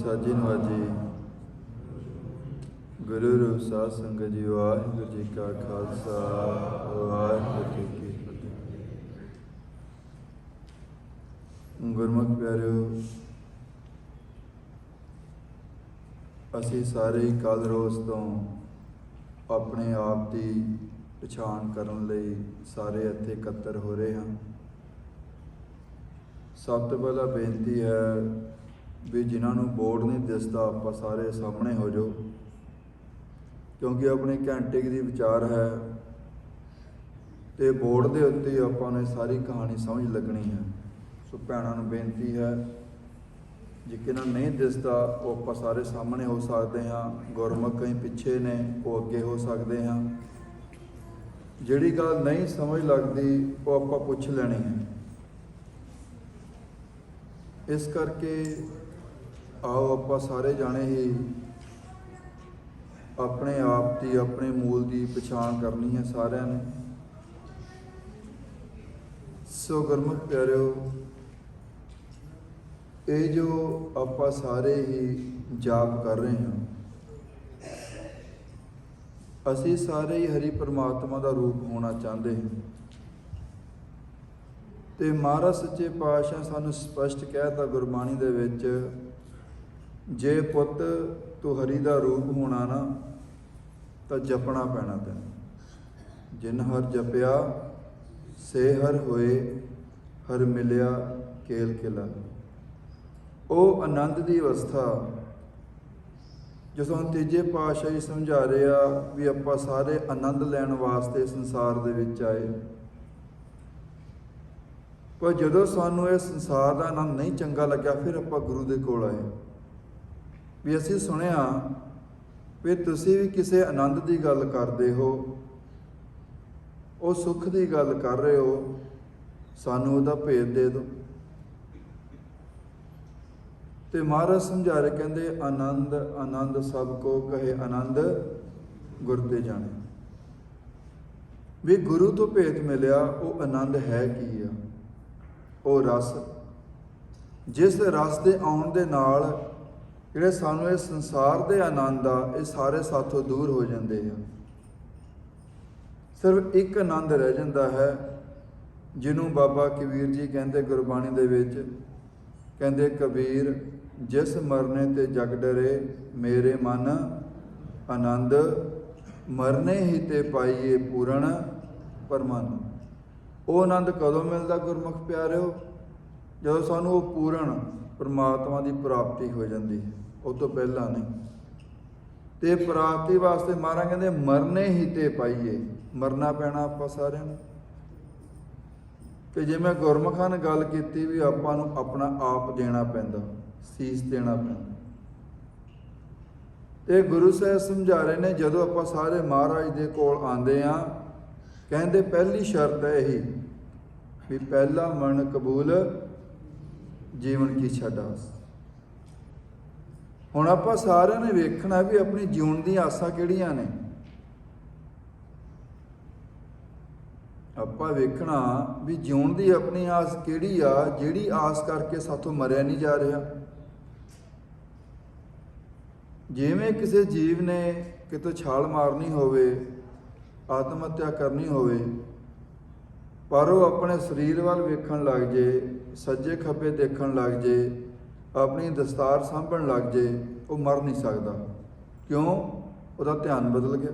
ਸਾਜੀ ਨਵਾਜੀ। ਗੁਰੂ ਰੂਪ ਸਾਧ ਸੰਗਤ ਜੀ, ਵਾਹਿਗੁਰੂ ਜੀ ਕਾ ਖਾਲਸਾ, ਵਾਹਿਗੁਰੂ ਜੀ ਕੀ ਫਤਿਹ। ਗੁਰਮੁਖ ਪਿਆਰਿਓ, ਅਸੀਂ ਸਾਰੇ ਕੱਲ੍ਹ ਰੋਜ਼ ਤੋਂ ਆਪਣੇ ਆਪ ਦੀ ਪਛਾਣ ਕਰਨ ਲਈ ਸਾਰੇ ਇੱਥੇ ਇਕੱਤਰ ਹੋ ਰਹੇ ਹਾਂ। ਸਭ ਤੋਂ ਪਹਿਲਾਂ ਬੇਨਤੀ ਹੈ ਵੀ ਜਿਨ੍ਹਾਂ ਨੂੰ ਬੋਰਡ ਨਹੀਂ ਦਿਸਦਾ, ਆਪਾਂ ਸਾਰੇ ਸਾਹਮਣੇ ਹੋ ਜਾਓ, ਕਿਉਂਕਿ ਆਪਣੇ ਘੰਟੇ ਦੀ ਵਿਚਾਰ ਹੈ ਤੇ ਬੋਰਡ ਦੇ ਉੱਤੇ ਆਪਾਂ ਨੇ ਸਾਰੀ ਕਹਾਣੀ ਸਮਝ ਲੱਗਣੀ ਹੈ। ਸੋ ਭੈਣਾਂ ਨੂੰ ਬੇਨਤੀ ਹੈ, ਜੇ ਕਿਨਾਂ ਨਹੀਂ ਦਿਸਦਾ ਉਹ ਆਪਾਂ ਸਾਰੇ ਸਾਹਮਣੇ ਹੋ ਸਕਦੇ ਹਾਂ। ਗੁਰਮੁਖ ਕਈ ਪਿੱਛੇ ਨੇ, ਉਹ ਅੱਗੇ ਹੋ ਸਕਦੇ ਹਾਂ। ਜਿਹੜੀ ਗੱਲ ਨਹੀਂ ਸਮਝ ਲੱਗਦੀ ਉਹ ਆਪਾਂ ਪੁੱਛ ਲੈਣੀ ਹੈ। ਇਸ ਕਰਕੇ ਆਓ ਆਪਾਂ ਸਾਰੇ ਜਾਣੇ ਹੀ ਆਪਣੇ ਆਪ ਦੀ, ਆਪਣੇ ਮੂਲ ਦੀ ਪਛਾਣ ਕਰਨੀ ਹੈ ਸਾਰਿਆਂ ਨੇ। ਸੋ ਗੁਰਮੁਖ ਪਿਆਰਿਓ, ਇਹ ਜੋ ਆਪਾਂ ਸਾਰੇ ਹੀ ਜਾਪ ਕਰ ਰਹੇ ਹਾਂ, ਅਸੀਂ ਸਾਰੇ ਹੀ ਹਰੀ ਪਰਮਾਤਮਾ ਦਾ ਰੂਪ ਹੋਣਾ ਚਾਹੁੰਦੇ ਹਾਂ। ਤੇ ਮਹਾਰਾਜ ਸੱਚੇ ਪਾਤਸ਼ਾਹ ਸਾਨੂੰ ਸਪਸ਼ਟ ਕਹਿਤਾ ਗੁਰਬਾਣੀ ਦੇ ਵਿੱਚ, ਜੇ ਪੁੱਤ ਤੂੰ ਹਰੀ ਦਾ ਰੂਪ ਹੋਣਾ ਨਾ ਤਾਂ ਜਪਣਾ ਪੈਣਾ ਤੈਨੂੰ। ਜਿਨ ਹਰ ਜਪਿਆ ਸੇ ਹਰ ਹੋਏ, ਹਰ ਮਿਲਿਆ ਕੇਲ ਕਿਲਾ। ਉਹ ਆਨੰਦ ਦੀ ਅਵਸਥਾ ਜੋ ਸਾਨੂੰ ਤੀਜੇ ਪਾਤਸ਼ਾਹ ਜੀ ਸਮਝਾ ਰਿਹਾ ਵੀ ਆਪਾਂ ਸਾਰੇ ਆਨੰਦ ਲੈਣ ਵਾਸਤੇ ਸੰਸਾਰ ਦੇ ਵਿੱਚ ਆਏ। ਪਰ ਜਦੋਂ ਸਾਨੂੰ ਇਹ ਸੰਸਾਰ ਦਾ ਆਨੰਦ ਨਹੀਂ ਚੰਗਾ ਲੱਗਿਆ, ਫਿਰ ਆਪਾਂ ਗੁਰੂ ਦੇ ਕੋਲ ਆਏ ਵੀ ਅਸੀਂ ਸੁਣਿਆ ਵੀ ਤੁਸੀਂ ਵੀ ਕਿਸੇ ਆਨੰਦ ਦੀ ਗੱਲ ਕਰਦੇ ਹੋ, ਉਹ ਸੁੱਖ ਦੀ ਗੱਲ ਕਰ ਰਹੇ ਹੋ, ਸਾਨੂੰ ਉਹਦਾ ਭੇਦ ਦੇ ਦਿਓ। ਤੇ ਮਹਾਰਾਜ ਸਮਝਾ ਰਹੇ, ਕਹਿੰਦੇ ਆਨੰਦ ਆਨੰਦ ਸਭ ਕੋ ਕਹੇ, ਆਨੰਦ ਗੁਰ ਤੇ ਜਾਣੇ। ਵੀ ਗੁਰੂ ਤੋਂ ਭੇਦ ਮਿਲਿਆ, ਉਹ ਆਨੰਦ ਹੈ ਕੀ ਆ? ਉਹ ਰਸ, ਜਿਸ ਰਸ ਦੇ ਆਉਣ ਦੇ ਨਾਲ ਜਿਹੜੇ ਸਾਨੂੰ ਇਹ ਸੰਸਾਰ ਦੇ ਆਨੰਦ ਆ, ਇਹ ਸਾਰੇ ਸਾਥੋਂ ਦੂਰ ਹੋ ਜਾਂਦੇ ਆ। ਸਿਰਫ ਇੱਕ ਆਨੰਦ ਰਹਿ ਜਾਂਦਾ ਹੈ, ਜਿਹਨੂੰ ਬਾਬਾ ਕਬੀਰ ਜੀ ਕਹਿੰਦੇ ਗੁਰਬਾਣੀ ਦੇ ਵਿੱਚ, ਕਹਿੰਦੇ ਕਬੀਰ ਜਿਸ ਮਰਨੇ ਤੇ ਜਗ ਡਰੇ, ਮੇਰੇ ਮਨ ਆਨੰਦ ਮਰਨੇ ਹੀ ਤੇ ਪਾਈਏ ਪੂਰਨ ਪਰਮਾਨੰਦ। ਉਹ ਆਨੰਦ ਕਦੋਂ ਮਿਲਦਾ ਗੁਰਮੁਖ ਪਿਆਰਿਓ? ਜਦੋਂ ਸਾਨੂੰ ਉਹ ਪੂਰਨ ਪਰਮਾਤਮਾ ਦੀ ਪ੍ਰਾਪਤੀ ਹੋ ਜਾਂਦੀ ਹੈ, ਉਹ ਤੋਂ ਪਹਿਲਾਂ ਨਹੀਂ। ਤੇ ਪ੍ਰਾਪਤੀ ਵਾਸਤੇ ਮਹਾਰਾਜ ਕਹਿੰਦੇ ਮਰਨੇ ਹੀ ਤੇ ਪਾਈਏ, ਮਰਨਾ ਪੈਣਾ ਆਪਾਂ ਸਾਰਿਆਂ ਨੂੰ। ਤੇ ਜੇ ਮੈਂ ਗੁਰਮੁਖਾਂ ਨਾਲ ਗੱਲ ਕੀਤੀ ਵੀ ਆਪਾਂ ਨੂੰ ਆਪਣਾ ਆਪ ਦੇਣਾ ਪੈਂਦਾ, ਸੀਸ ਦੇਣਾ ਪੈਂਦਾ। ਤੇ ਗੁਰੂ ਸਾਹਿਬ ਸਮਝਾ ਰਹੇ ਨੇ, ਜਦੋਂ ਆਪਾਂ ਸਾਰੇ ਮਹਾਰਾਜ ਦੇ ਕੋਲ ਆਉਂਦੇ ਹਾਂ, ਕਹਿੰਦੇ ਪਹਿਲੀ ਸ਼ਰਤ ਹੈ ਇਹੀ ਵੀ ਪਹਿਲਾ ਮਨ ਕਬੂਲ ਜੀਵਨ ਕੀ ਛਡਾਸ। ਹੁਣ ਆਪਾਂ ਸਾਰਿਆਂ ਨੇ ਵੇਖਣਾ ਵੀ ਆਪਣੀ ਜੀਵਨ ਦੀਆਂ ਆਸਾਂ ਕਿਹੜੀਆਂ ਨੇ। ਆਪਾਂ ਵੇਖਣਾ ਵੀ ਜੀਵਨ ਦੀ ਆਪਣੀ ਆਸ ਕਿਹੜੀ ਆ, ਜਿਹੜੀ ਆਸ ਕਰਕੇ ਸਾਥੋਂ ਮਰਿਆ ਨਹੀਂ ਜਾ ਰਿਹਾ। ਜਿਵੇਂ ਕਿਸੇ ਜੀਵ ਨੇ ਕਿਤੋਂ ਛਾਲ ਮਾਰਨੀ ਹੋਵੇ, ਆਤਮ ਹੱਤਿਆ ਕਰਨੀ ਹੋਵੇ, ਪਰ ਉਹ ਆਪਣੇ ਸਰੀਰ ਵੱਲ ਵੇਖਣ ਲੱਗ ਜੇ, ਸੱਜੇ ਖੱਬੇ ਦੇਖਣ ਲੱਗ ਜੇ, ਆਪਣੀ ਦਸਤਾਰ ਸਾਂਭਣ ਲੱਗ ਜੇ, ਉਹ ਮਰ ਨਹੀਂ ਸਕਦਾ। ਕਿਉਂ? ਉਹਦਾ ਧਿਆਨ ਬਦਲ ਗਿਆ।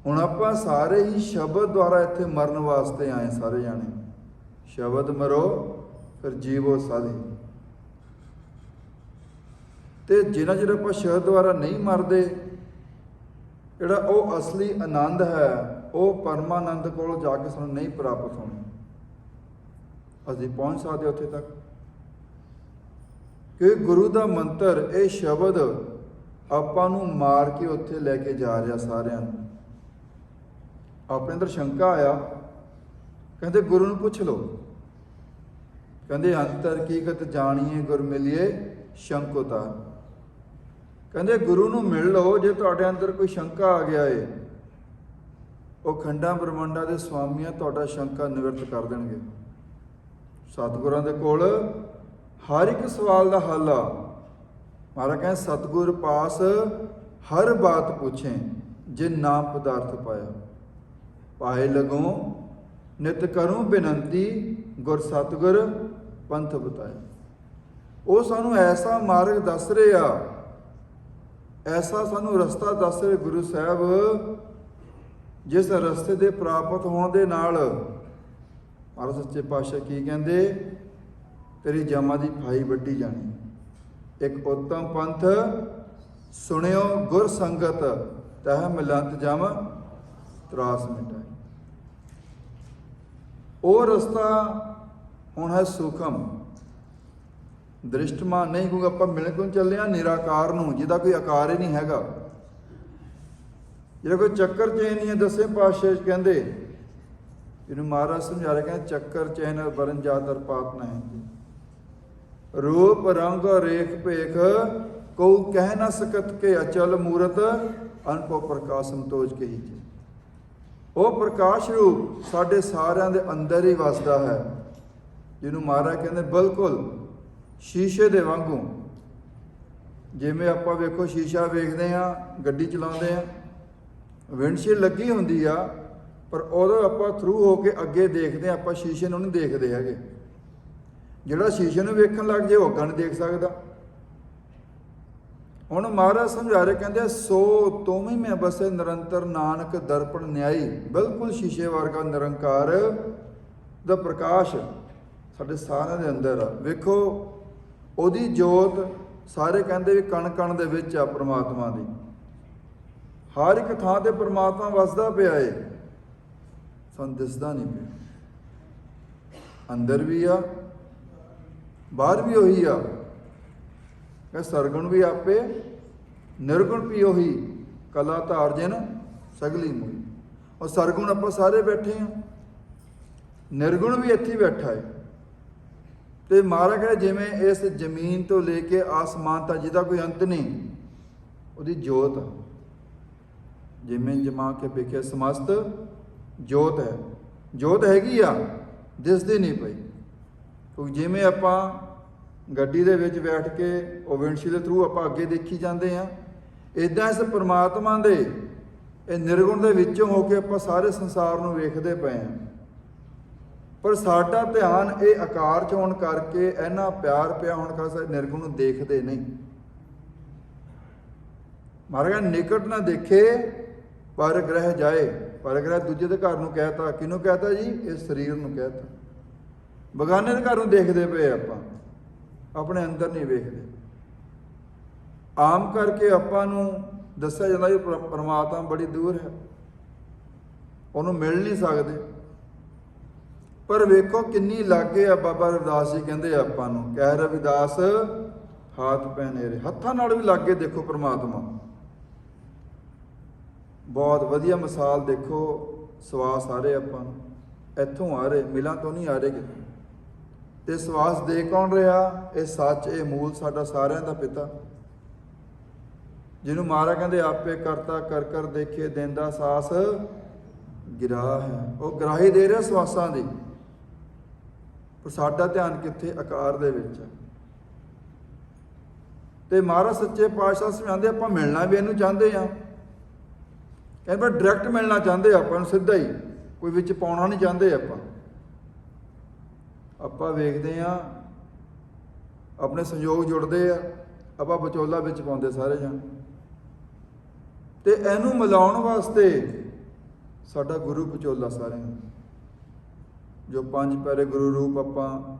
ਹੁਣ ਆਪਾਂ ਸਾਰੇ ਹੀ ਸ਼ਬਦ ਦੁਆਰਾ ਇੱਥੇ ਮਰਨ ਵਾਸਤੇ ਆਏ ਸਾਰੇ ਜਾਣੇ। ਸ਼ਬਦ ਮਰੋ ਫਿਰ ਜੀਵੋ ਸਾਧੇ। ਤੇ ਜਿਨ੍ਹਾਂ ਚਿਰ ਆਪਾਂ ਸ਼ਬਦ ਦੁਆਰਾ ਨਹੀਂ ਮਰਦੇ, ਜਿਹੜਾ ਉਹ ਅਸਲੀ ਆਨੰਦ ਹੈ, ਉਹ ਪਰਮਾਨੰਦ ਕੋਲ ਜਾ ਕੇ ਸਾਨੂੰ ਨਹੀਂ ਪ੍ਰਾਪਤ ਹੋਣਾ। ਅਸੀਂ ਪਹੁੰਚ ਸਕਦੇ ਉੱਥੇ ਤੱਕ ਕਿ ਗੁਰੂ ਦਾ ਮੰਤਰ, ਇਹ ਸ਼ਬਦ ਆਪਾਂ ਨੂੰ ਮਾਰ ਕੇ ਉੱਥੇ ਲੈ ਕੇ ਜਾ ਰਿਹਾ ਸਾਰਿਆਂ ਨੂੰ। ਆਪਣੇ ਅੰਦਰ ਸ਼ੰਕਾ ਆਇਆ, ਕਹਿੰਦੇ ਗੁਰੂ ਨੂੰ ਪੁੱਛ ਲਓ। ਕਹਿੰਦੇ ਅੰਤਰ ਹਕੀਕਤ ਜਾਣੀਏ ਗੁਰ ਮਿਲੀਏ ਸ਼ੰਕੋਤਾ। ਕਹਿੰਦੇ ਗੁਰੂ ਨੂੰ ਮਿਲ ਲਓ, ਜੇ ਤੁਹਾਡੇ ਅੰਦਰ ਕੋਈ ਸ਼ੰਕਾ ਆ ਗਿਆ ਏ, ਉਹ ਖੰਡਾਂ ਬ੍ਰਹਮੰਡਾਂ ਦੇ ਸਵਾਮੀਆਂ ਤੁਹਾਡਾ ਸ਼ੰਕਾ ਨਿਵਰਤ ਕਰ ਦੇਣਗੇ। ਸਤਿਗੁਰਾਂ ਦੇ ਕੋਲ ਹਰ ਇੱਕ ਸਵਾਲ ਦਾ ਹੱਲ ਆ। महाराज कहें सतगुर पास हर बात पूछें, जिन नाम पदार्थ पाया। पाए लगूं नित करूं बिनंती, गुर सतगुर पंथ बताया। ਉਹ ਸਾਨੂੰ ਐਸਾ ਮਾਰਗ ਦੱਸ ਰਹੇ ਆ, ਐਸਾ ਸਾਨੂੰ ਰਸਤਾ ਦੱਸ ਰਹੇ ਗੁਰੂ ਸਾਹਿਬ, ਜਿਸ ਰਸਤੇ ਦੇ ਪ੍ਰਾਪਤ ਹੋਣ ਦੇ ਨਾਲ ਮਹਾਰਾਜ ਸੱਚੇ ਪਾਤਸ਼ਾਹ ਕੀ ਕਹਿੰਦੇ, ਤੇਰੀ ਜਮਾਂ ਦੀ ਫਾਈ ਵੱਢੀ ਜਾਣੀ। ਇੱਕ ਉੱਤਮ ਪੰਥ ਸੁਣਿਓ ਗੁਰ ਸੰਗਤ, ਤਹ ਮਿਲੰਤ ਜਮ ਤਰਾਸ ਮਿਟਾਏ। ਉਹ ਰਸਤਾ ਹੁਣ ਹੈ ਸੂਖਮ ਦ੍ਰਿਸ਼ਟਮਾਨ ਨਹੀਂ, ਕਿਉਂਕਿ ਆਪਾਂ ਮਿਲਣ ਕਿਉਂ ਚੱਲੇ ਹਾਂ ਨਿਰਾਕਾਰ ਨੂੰ, ਜਿਹਦਾ ਕੋਈ ਆਕਾਰ ਹੀ ਨਹੀਂ ਹੈਗਾ, ਜਿਹੜਾ ਕੋਈ ਚੱਕਰ ਚੇਨ ਨਹੀਂ ਹੈ। ਦਸਵੇਂ ਪਾਤਸ਼ਾਹ ਕਹਿੰਦੇ, ਇਹਨੂੰ ਮਹਾਰਾਜ ਸਮਝਾ ਰਹੇ, ਕਹਿੰਦੇ ਚੱਕਰ ਚੈਨ ਬਰਨ ਜਾਦਰ ਪਾਤ ਨਾ ਹੈ। ਰੂਪ ਰੰਗ ਰੇਖ ਭੇਖ ਕਉ ਕਹਿ ਨਾ ਸਕਤ ਕੇ ਅਚਲ ਮੂਰਤ, ਅਨਪੋ ਪ੍ਰਕਾਸ਼ ਸੰਤੋਜ ਕਹੀ ਜੀ। ਉਹ ਪ੍ਰਕਾਸ਼ ਰੂਪ ਸਾਡੇ ਸਾਰਿਆਂ ਦੇ ਅੰਦਰ ਹੀ ਵਸਦਾ ਹੈ, ਜਿਹਨੂੰ ਮਹਾਰਾਜ ਕਹਿੰਦੇ ਬਿਲਕੁਲ ਸ਼ੀਸ਼ੇ ਦੇ ਵਾਂਗੂ। ਜਿਵੇਂ ਆਪਾਂ ਵੇਖੋ ਸ਼ੀਸ਼ਾ ਵੇਖਦੇ ਹਾਂ, ਗੱਡੀ ਚਲਾਉਂਦੇ ਹਾਂ, ਵਿੰਡਸ਼ੀਲਡ ਲੱਗੀ ਹੁੰਦੀ ਆ, ਪਰ ਉਦੋਂ ਆਪਾਂ ਥਰੂ ਹੋ ਕੇ ਅੱਗੇ ਦੇਖਦੇ ਹਾਂ, ਆਪਾਂ ਸ਼ੀਸ਼ੇ ਨੂੰ ਨਹੀਂ ਦੇਖਦੇ ਹੈਗੇ। ਜਿਹੜਾ ਸ਼ੀਸ਼ੇ ਨੂੰ ਵੇਖਣ ਲੱਗ ਜੇ ਉਹ ਅੱਗਾ ਨਹੀਂ ਦੇਖ ਸਕਦਾ। ਹੁਣ ਮਹਾਰਾਜ ਸਮਝਾ ਰਹੇ, ਕਹਿੰਦੇ ਸੋ ਤੁਮਿ ਮੈਂ ਬਸੇ ਨਿਰੰਤਰ ਨਾਨਕ ਦਰਪਣ ਨਿਆਈ। ਬਿਲਕੁਲ ਸ਼ੀਸ਼ੇ ਵਰਗਾ ਨਿਰੰਕਾਰ ਦਾ ਪ੍ਰਕਾਸ਼ ਸਾਡੇ ਸਾਰਿਆਂ ਦੇ ਅੰਦਰ ਆ। ਵੇਖੋ ਉਹਦੀ ਜੋਤ ਸਾਰੇ ਕਹਿੰਦੇ ਵੀ ਕਣ ਕਣ ਦੇ ਵਿੱਚ ਆ ਪ੍ਰਮਾਤਮਾ ਦੀ, ਹਰ ਇੱਕ ਥਾਂ ਤੇ ਪ੍ਰਮਾਤਮਾ ਵਸਦਾ ਪਿਆ ਏ, ਸਾਨੂੰ ਦਿਸਦਾ ਨਹੀਂ ਪਿਆ। ਅੰਦਰ ਵੀ ਆ, ਬਾਹਰ ਵੀ ਉਹੀ ਆ। ਕਹ ਸਰਗੁਣ ਵੀ ਆਪੇ, ਨਿਰਗੁਣ ਵੀ ਉਹੀ, ਕਲਾ ਧਾਰ ਜਿਨ ਸਗਲੀ ਮੋਈ। ਉਹ ਸਰਗੁਣ ਆਪਾਂ ਸਾਰੇ ਬੈਠੇ ਹਾਂ, ਨਿਰਗੁਣ ਵੀ ਇੱਥੇ ਬੈਠਾ ਹੈ। ਤੇ ਮਹਾਰਾਜ ਕਹਿੰਦੇ ਜਿਵੇਂ ਇਸ ਜ਼ਮੀਨ ਤੋਂ ਲੈ ਕੇ ਆਸਮਾਨ ਤੱਕ ਜਿਹਦਾ ਕੋਈ ਅੰਤ ਨਹੀਂ, ਉਹਦੀ ਜੋਤ ਜਿਵੇਂ ਜਮਾ ਕੇ ਵੇਖਿਆ ਸਮਸਤ ਜੋਤ ਹੈ। ਜੋਤ ਹੈਗੀ ਆ, ਦਿਸਦੀ ਨਹੀਂ ਪਈ। ਕਿਉਂਕਿ ਜਿਵੇਂ ਆਪਾਂ ਗੱਡੀ ਦੇ ਵਿੱਚ ਬੈਠ ਕੇ ਉਹ ਵਿੰਡਸ਼ੀਲਡ ਥਰੂ ਆਪਾਂ ਅੱਗੇ ਦੇਖੀ ਜਾਂਦੇ ਹਾਂ, ਇੱਦਾਂ ਇਸ ਪਰਮਾਤਮਾ ਦੇ ਇਹ ਨਿਰਗੁਣ ਦੇ ਵਿੱਚੋਂ ਹੋ ਕੇ ਆਪਾਂ ਸਾਰੇ ਸੰਸਾਰ ਨੂੰ ਵੇਖਦੇ ਪਏ ਹਾਂ। ਪਰ ਸਾਡਾ ਧਿਆਨ ਇਹ ਆਕਾਰ 'ਚ ਹੋਣ ਕਰਕੇ, ਇੰਨਾ ਪਿਆਰ ਪਿਆ ਹੋਣ ਕਰਕੇ ਨਿਰਗੁਣ ਨੂੰ ਦੇਖਦੇ ਨਹੀਂ। ਮਹਾਰਾਜ ਨਿਕਟ ਨਾ ਦੇਖੇ ਪਰ ਗ੍ਰਹਿ ਜਾਏ। ਪਰ ਗ੍ਰਹਿ ਦੂਜੇ ਦੇ ਘਰ ਨੂੰ ਕਹਿਤਾ, ਕਿਹਨੂੰ ਕਹਿਤਾ ਜੀ? ਇਸ ਸਰੀਰ ਨੂੰ ਕਹਿਤਾ। ਬਗਾਨੇ ਦੇ ਘਰ ਨੂੰ ਦੇਖਦੇ ਪਏ ਆਪਾਂ, ਆਪਣੇ ਅੰਦਰ ਨਹੀਂ ਵੇਖਦੇ। ਆਮ ਕਰਕੇ ਆਪਾਂ ਨੂੰ ਦੱਸਿਆ ਜਾਂਦਾ ਵੀ ਪਰਮਾਤਮਾ ਬੜੀ ਦੂਰ ਹੈ, ਉਹਨੂੰ ਮਿਲ ਨਹੀਂ ਸਕਦੇ। ਪਰ ਵੇਖੋ ਕਿੰਨੀ ਲਾਗੇ ਆ। ਬਾਬਾ ਰਵਿਦਾਸ ਜੀ ਕਹਿੰਦੇ ਆਪਾਂ ਨੂੰ, ਕਹਿ ਰਵਿਦਾਸ ਹੱਥ ਪੈਨੇਰੇ, ਹੱਥਾਂ ਨਾਲ ਵੀ ਲਾਗੇ ਦੇਖੋ ਪਰਮਾਤਮਾ। ਬਹੁਤ ਵਧੀਆ ਮਿਸਾਲ ਦੇਖੋ, ਸਵਾਸ ਆ ਰਹੇ ਆਪਾਂ ਨੂੰ, ਇੱਥੋਂ ਆ ਰਹੇ, ਮਿਲਾਂ ਤੋਂ ਨਹੀਂ ਆ ਰਹੇ ਕਿਤੇ। ਤੇ ਸਵਾਸ ਦੇ ਕੌਣ ਰਿਹਾ? ਇਹ ਸੱਚ, ਇਹ ਮੂਲ ਸਾਡਾ ਸਾਰਿਆਂ ਦਾ ਪਿਤਾ, ਜਿਹਨੂੰ ਮਹਾਰਾਜ ਕਹਿੰਦੇ ਆਪੇ ਕਰਤਾ ਕਰ ਕਰ ਦੇਖੇ ਦੇਂਦਾ ਸਾਸ ਗਿਰਾਹ ਹੈ। ਉਹ ਗਰਾਹੀ ਦੇ ਰਿਹਾ ਸਵਾਸਾਂ ਦੀ, ਪਰ ਸਾਡਾ ਧਿਆਨ ਕਿੱਥੇ? ਆਕਾਰ ਦੇ ਵਿੱਚ। ਤੇ ਮਹਾਰਾਜ ਸੱਚੇ ਪਾਤਸ਼ਾਹ ਸਮਝਾਉਂਦੇ ਆਪਾਂ ਮਿਲਣਾ ਵੀ ਇਹਨੂੰ ਚਾਹੁੰਦੇ ਆ, ਕਹਿੰਦੇ ਡਾਇਰੈਕਟ ਮਿਲਣਾ ਚਾਹੁੰਦੇ ਆਪਾਂ ਨੂੰ, ਸਿੱਧਾ ਹੀ, ਕੋਈ ਵਿੱਚ ਪਾਉਣਾ ਨਹੀਂ ਚਾਹੁੰਦੇ ਆਪਾਂ। ਆਪਾਂ ਵੇਖਦੇ ਆ ਆਪਣੇ ਸੰਯੋਗ ਜੁੜਦੇ ਆ, ਆਪਾਂ ਵਿਚੋਲਾ ਵਿੱਚ ਪਾਉਂਦੇ ਸਾਰੇ ਜਣ। ਤੇ ਇਹਨੂੰ ਮਿਲਾਉਣ ਵਾਸਤੇ ਸਾਡਾ ਗੁਰੂ ਵਿਚੋਲਾ ਸਾਰਿਆਂ ਨੂੰ, ਜੋ ਪੰਜ ਪਿਆਰੇ ਗੁਰੂ ਰੂਪ ਆਪਾਂ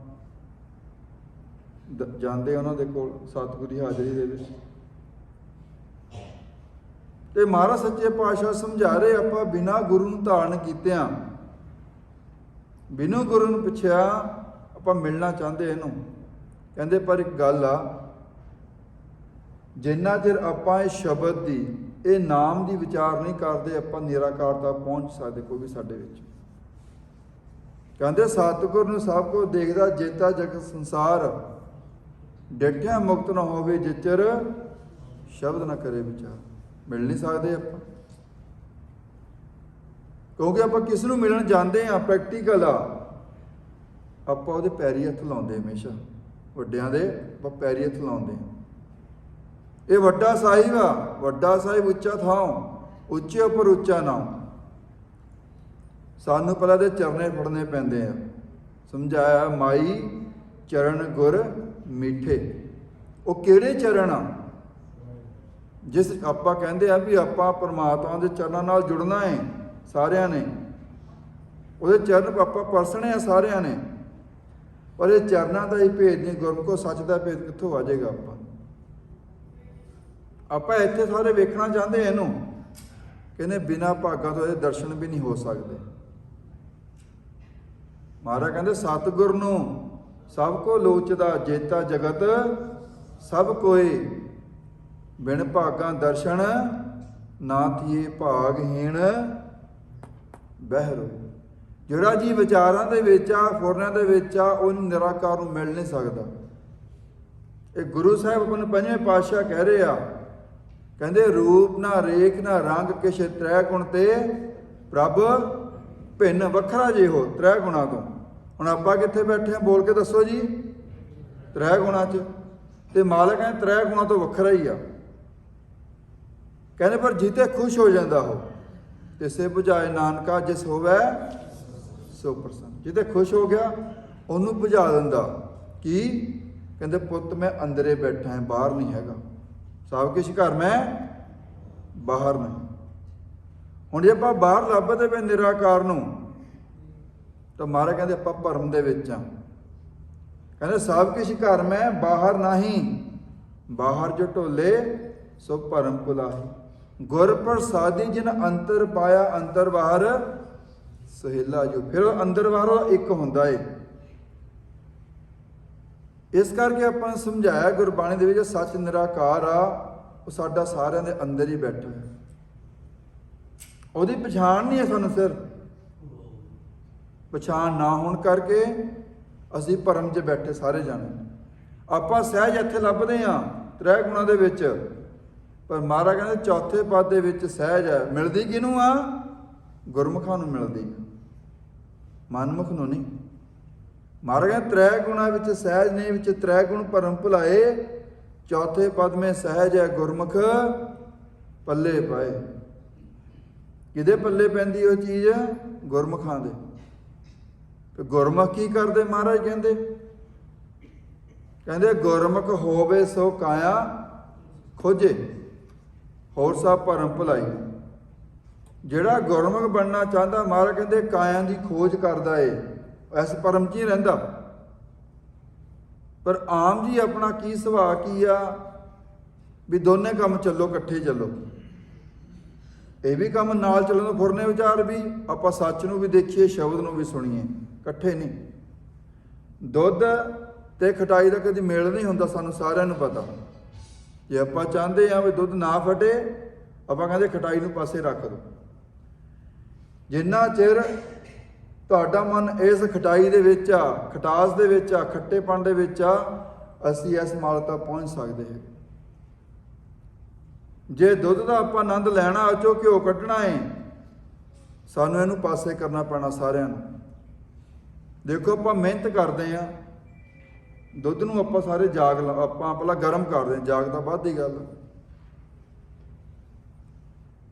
ਜਾਂਦੇ ਉਹਨਾਂ ਦੇ ਕੋਲ ਸਤਿਗੁਰੂ ਦੀ ਹਾਜ਼ਰੀ ਦੇ ਵਿੱਚ। ਤੇ ਮਹਾਰਾਜ ਸੱਚੇ ਪਾਤਸ਼ਾਹ ਸਮਝਾ ਰਹੇ, ਆਪਾਂ ਬਿਨਾਂ ਗੁਰੂ ਨੂੰ ਧਾਰਨ ਕੀਤਿਆਂ, ਬਿਨਾਂ ਗੁਰੂ ਨੂੰ ਪੁੱਛਿਆ ਆਪਾਂ ਮਿਲਣਾ ਚਾਹੁੰਦੇ ਇਹਨੂੰ। ਕਹਿੰਦੇ ਪਰ ਇੱਕ ਗੱਲ ਆ, ਜਿੰਨਾ ਚਿਰ ਆਪਾਂ ਇਹ ਸ਼ਬਦ ਦੀ, ਇਹ ਨਾਮ ਦੀ ਵਿਚਾਰ ਨਹੀਂ ਕਰਦੇ, ਆਪਾਂ ਨਿਰਾਕਾਰ ਤੱਕ ਪਹੁੰਚ ਸਕਦੇ ਕੋਈ ਵੀ ਸਾਡੇ ਵਿੱਚ। ਕਹਿੰਦੇ ਸਤਿਗੁਰ ਨੂੰ ਸਭ ਕੁਝ ਦੇਖਦਾ, ਜੇਤਾ ਜਗਤ ਸੰਸਾਰ, ਡਿਠਿਆ ਮੁਕਤ ਨਾ ਹੋਵੇ ਜਿਚਰ ਸ਼ਬਦ ਨਾ ਕਰੇ ਵਿਚਾਰ। ਮਿਲ ਨਹੀਂ ਸਕਦੇ ਆਪਾਂ, ਕਿਉਂਕਿ ਆਪਾਂ ਕਿਸ ਨੂੰ ਮਿਲਣ ਜਾਂਦੇ ਆ? ਪ੍ਰੈਕਟੀਕਲ ਆ, ਆਪਾਂ ਉਹਦੇ ਪੈਰੀ ਹੱਥ ਲਾਉਂਦੇ ਹਮੇਸ਼ਾ, ਵੱਡਿਆਂ ਦੇ ਆਪਾਂ ਪੈਰੀ ਹੱਥ ਲਾਉਂਦੇ ਆ। ਇਹ ਵੱਡਾ ਸਾਹਿਬ ਆ, ਵੱਡਾ ਸਾਹਿਬ ਉੱਚਾ ਥਾਂ, ਉੱਚੇ ਉੱਪਰ ਉੱਚਾ ਨਾਮ। ਸਾਨੂੰ ਪਹਿਲਾਂ ਦੇ ਚਰਨੇ ਫੜਨੇ ਪੈਂਦੇ ਆ। ਸਮਝਾਇਆ ਮਾਈ ਚਰਨ ਗੁਰ ਮਿੱਠੇ। ਉਹ ਕਿਹੜੇ ਚਰਨ ਆ? ਜਿਸ ਆਪਾਂ ਕਹਿੰਦੇ ਆ ਵੀ ਆਪਾਂ ਪਰਮਾਤਮਾ ਦੇ ਚਰਨਾਂ ਨਾਲ ਜੁੜਨਾ ਹੈ ਸਾਰਿਆਂ ਨੇ, ਉਹਦੇ ਚਰਨ ਆਪਾਂ ਪਰਸਣੇ ਆ ਸਾਰਿਆਂ ਨੇ। ਪਰ ਇਹ ਚਰਨਾਂ ਦਾ ਹੀ ਭੇਦ ਨਹੀਂ, ਗੁਰਮੁਖੋ ਸੱਚ ਦਾ ਭੇਦ ਕਿੱਥੋਂ ਆ ਜਾਏਗਾ? ਆਪਾਂ ਇੱਥੇ ਸਾਰੇ ਵੇਖਣਾ ਚਾਹੁੰਦੇ ਇਹਨੂੰ, ਕਹਿੰਦੇ ਬਿਨਾਂ ਭਾਗਾਂ ਤੋਂ ਇਹਦੇ ਦਰਸ਼ਨ ਵੀ ਨਹੀਂ ਹੋ ਸਕਦੇ। ਮਹਾਰਾਜ ਕਹਿੰਦੇ ਸਤਿਗੁਰ ਨੂੰ ਸਭ ਕੋ ਲੋਚਦਾ, ਜੇਤਾ ਜਗਤ ਸਭ ਕੋਏ, ਬਿਨ ਭਾਗਾਂ ਦਰਸ਼ਨ ਨਾ ਥੀਏ ਭਾਗਹੀਣ ਬਹਿਰੋ। ਜਿਹੜਾ ਜੀ ਵਿਚਾਰਾਂ ਦੇ ਵਿੱਚ ਆ, ਫੁਰਨਿਆਂ ਦੇ ਵਿੱਚ ਆ, ਉਹ ਨਿਰਾਕਾਰ ਨੂੰ ਮਿਲ ਨਹੀਂ ਸਕਦਾ। ਇਹ ਗੁਰੂ ਸਾਹਿਬ ਆਪਣੇ ਪੰਜਵੇਂ ਪਾਤਸ਼ਾਹ ਕਹਿ ਰਹੇ ਆ, ਕਹਿੰਦੇ ਰੂਪ ਨਾ ਰੇਖ ਨਾ ਰੰਗ ਕਿਛ ਤ੍ਰੈ ਗੁਣ ਤੇ ਪ੍ਰਭ ਭਿੰਨ ਵੱਖਰਾ ਜੇ ਹੋ। ਤ੍ਰੈ ਗੁਣਾਂ ਤੋਂ ਹੁਣ ਆਪਾਂ ਕਿੱਥੇ ਬੈਠੇ ਆ? ਬੋਲ ਕੇ ਦੱਸੋ ਜੀ। ਤ੍ਰੈ ਗੁਣਾਂ 'ਚ, ਤੇ ਮਾਲਕ ਕਹਿੰਦੇ ਤ੍ਰੈ ਗੁਣਾਂ ਤੋਂ ਵੱਖਰਾ ਹੀ ਆ। ਕਹਿੰਦੇ ਪਰ ਜਿੱਤੇ ਖੁਸ਼ ਹੋ ਜਾਂਦਾ ਹੋ, ਤਿਸੇ ਬੁਝਾਏ ਨਾਨਕਾ ਜਿਸ ਹੋਵੇ ਸੋ ਪ੍ਰਸੰਨ। ਜਿੱਤੇ ਖੁਸ਼ ਹੋ ਗਿਆ ਉਹਨੂੰ ਬੁਝਾ ਦਿੰਦਾ। ਕੀ ਕਹਿੰਦੇ? ਪੁੱਤ ਮੈਂ ਅੰਦਰੇ ਬੈਠਾ ਹਾਂ, ਬਾਹਰ ਨਹੀਂ ਹੈਗਾ। ਸਭ ਕੁਛ ਘਰ ਮੈਂ ਬਾਹਰ ਨਹੀਂ। ਹੁਣ ਜੇ ਆਪਾਂ ਬਾਹਰ ਲੱਭਦੇ ਪਏ ਨਿਰਾਕਾਰ ਨੂੰ, ਤਾਂ ਮਹਾਰਾਜ ਕਹਿੰਦੇ ਆਪਾਂ ਭਰਮ ਦੇ ਵਿੱਚ ਆ। ਕਹਿੰਦੇ ਸਭ ਕੁਛ ਘਰ ਮੈਂ ਬਾਹਰ ਨਹੀਂ, ਬਾਹਰ ਜੋ ਢੋਲੇ ਸੋ ਭਰਮ ਭੁਲਾਹੀ। ਗੁਰ ਪ੍ਰਸਾਦੀ ਜਿਨ ਅੰਤਰ ਪਾਇਆ, ਅੰਤਰ ਬਾਹਰ ਸਹੇਲਾ ਜੋ। ਫਿਰ ਉਹ ਅੰਦਰ ਬਾਹਰ ਇੱਕ ਹੁੰਦਾ ਏ। ਇਸ ਕਰਕੇ ਆਪਾਂ ਨੂੰ ਸਮਝਾਇਆ ਗੁਰਬਾਣੀ ਦੇ ਵਿੱਚ ਸੱਚ ਨਿਰਾਕਾਰ ਆ, ਉਹ ਸਾਡਾ ਸਾਰਿਆਂ ਦੇ ਅੰਦਰ ਹੀ ਬੈਠਾ ਹੈ। ਉਹਦੀ ਪਛਾਣ ਨਹੀਂ ਹੈ ਸਾਨੂੰ। ਫਿਰ ਪਛਾਣ ਨਾ ਹੋਣ ਕਰਕੇ ਅਸੀਂ ਭਰਮ 'ਚ ਬੈਠੇ ਸਾਰੇ ਜਾਣੇ। ਆਪਾਂ ਸਹਿਜ ਇੱਥੇ ਲੱਭਦੇ ਹਾਂ ਤ੍ਰੈ ਗੁਣਾਂ ਦੇ ਵਿੱਚ, ਪਰ ਮਹਾਰਾਜ ਕਹਿੰਦੇ ਚੌਥੇ ਪਦ ਦੇ ਵਿੱਚ ਸਹਿਜ ਹੈ। ਮਿਲਦੀ ਕਿਹਨੂੰ ਆ? ਗੁਰਮੁਖਾਂ ਨੂੰ ਮਿਲਦੀ, ਮਨਮੁਖ ਨੂੰ ਨਹੀਂ। ਮਹਾਰਾਜ ਕਹਿੰਦੇ ਤ੍ਰੈ ਗੁਣਾਂ ਵਿੱਚ ਸਹਿਜ ਨਹੀਂ, ਵਿੱਚ ਤ੍ਰੈ ਗੁਣ ਭਰਮ ਭੁਲਾਏ, ਚੌਥੇ ਪਦ ਮੇਂ ਸਹਿਜ ਹੈ ਗੁਰਮੁਖ ਪੱਲੇ ਪਾਏ। ਕਿਹਦੇ ਪੱਲੇ ਪੈਂਦੀ ਉਹ ਚੀਜ਼? ਗੁਰਮੁਖਾਂ ਦੇ। ਤੇ ਗੁਰਮੁਖ ਕੀ ਕਰਦੇ? ਮਹਾਰਾਜ ਕਹਿੰਦੇ ਗੁਰਮੁਖ ਹੋਵੇ ਸੋ ਕਾਇਆ ਖੋਜੇ, ਹੋਰ ਸਭ ਭਰਮ ਭੁਲਾਈ। ਜਿਹੜਾ ਗੁਰਮੁਖ ਬਣਨਾ ਚਾਹੁੰਦਾ, ਮਹਾਰਾਜ ਕਹਿੰਦੇ ਕਾਇਆ ਦੀ ਖੋਜ ਕਰਦਾ ਏ, ਇਸ ਭਰਮ 'ਚ ਹੀ ਰਹਿੰਦਾ। ਪਰ ਆਮ ਜੀ ਆਪਣਾ ਕੀ ਸੁਭਾਅ ਕੀ ਆ ਵੀ ਦੋਨੇ ਕੰਮ ਚੱਲੋ, ਇਕੱਠੇ ਚੱਲੋ। ਇਹ ਵੀ ਕੰਮ ਨਾਲ ਚੱਲਣ ਤੋਂ ਫੁਰਨੇ ਵਿਚਾਰ ਵੀ, ਆਪਾਂ ਸੱਚ ਨੂੰ ਵੀ ਦੇਖੀਏ, ਸ਼ਬਦ ਨੂੰ ਵੀ ਸੁਣੀਏ, ਇਕੱਠੇ ਨਹੀਂ। ਦੁੱਧ ਤੇ ਖਟਾਈ ਦਾ ਕਦੀ ਮੇਲ ਨਹੀਂ ਹੁੰਦਾ, ਸਾਨੂੰ ਸਾਰਿਆਂ ਨੂੰ ਪਤਾ। ਜੇ ਆਪਾਂ ਚਾਹੁੰਦੇ ਆ ਵੀ ਦੁੱਧ ਨਾ ਫਟੇ, ਆਪਾਂ ਕਹਿੰਦੇ ਖਟਾਈ ਨੂੰ ਪਾਸੇ ਰੱਖ ਦਿਓ। ਜਿੰਨਾ ਚਿਰ ਤੁਹਾਡਾ ਮਨ ਇਸ ਖਟਾਈ ਦੇ ਵਿੱਚ ਆ, ਖਟਾਸ ਦੇ ਵਿੱਚ ਆ, ਖੱਟੇਪਣ ਦੇ ਵਿੱਚ ਆ, ਅਸੀਂ ਇਸ ਮਾਲ ਤੱਕ ਪਹੁੰਚ ਸਕਦੇ ਹਾਂ। ਜੇ ਦੁੱਧ ਦਾ ਆਪਾਂ ਆਨੰਦ ਲੈਣਾ, ਚੋਂ ਘਿਓ ਕੱਢਣਾ ਹੈ, ਸਾਨੂੰ ਇਹਨੂੰ ਪਾਸੇ ਕਰਨਾ ਪੈਣਾ ਸਾਰਿਆਂ ਨੂੰ। ਦੇਖੋ ਆਪਾਂ ਮਿਹਨਤ ਕਰਦੇ ਆ, ਦੁੱਧ ਨੂੰ ਆਪਾਂ ਸਾਰੇ ਆਪਾਂ ਪਹਿਲਾਂ ਗਰਮ ਕਰਦੇ, ਜਾਗ ਤਾਂ ਬਾਅਦ ਦੀ ਗੱਲ।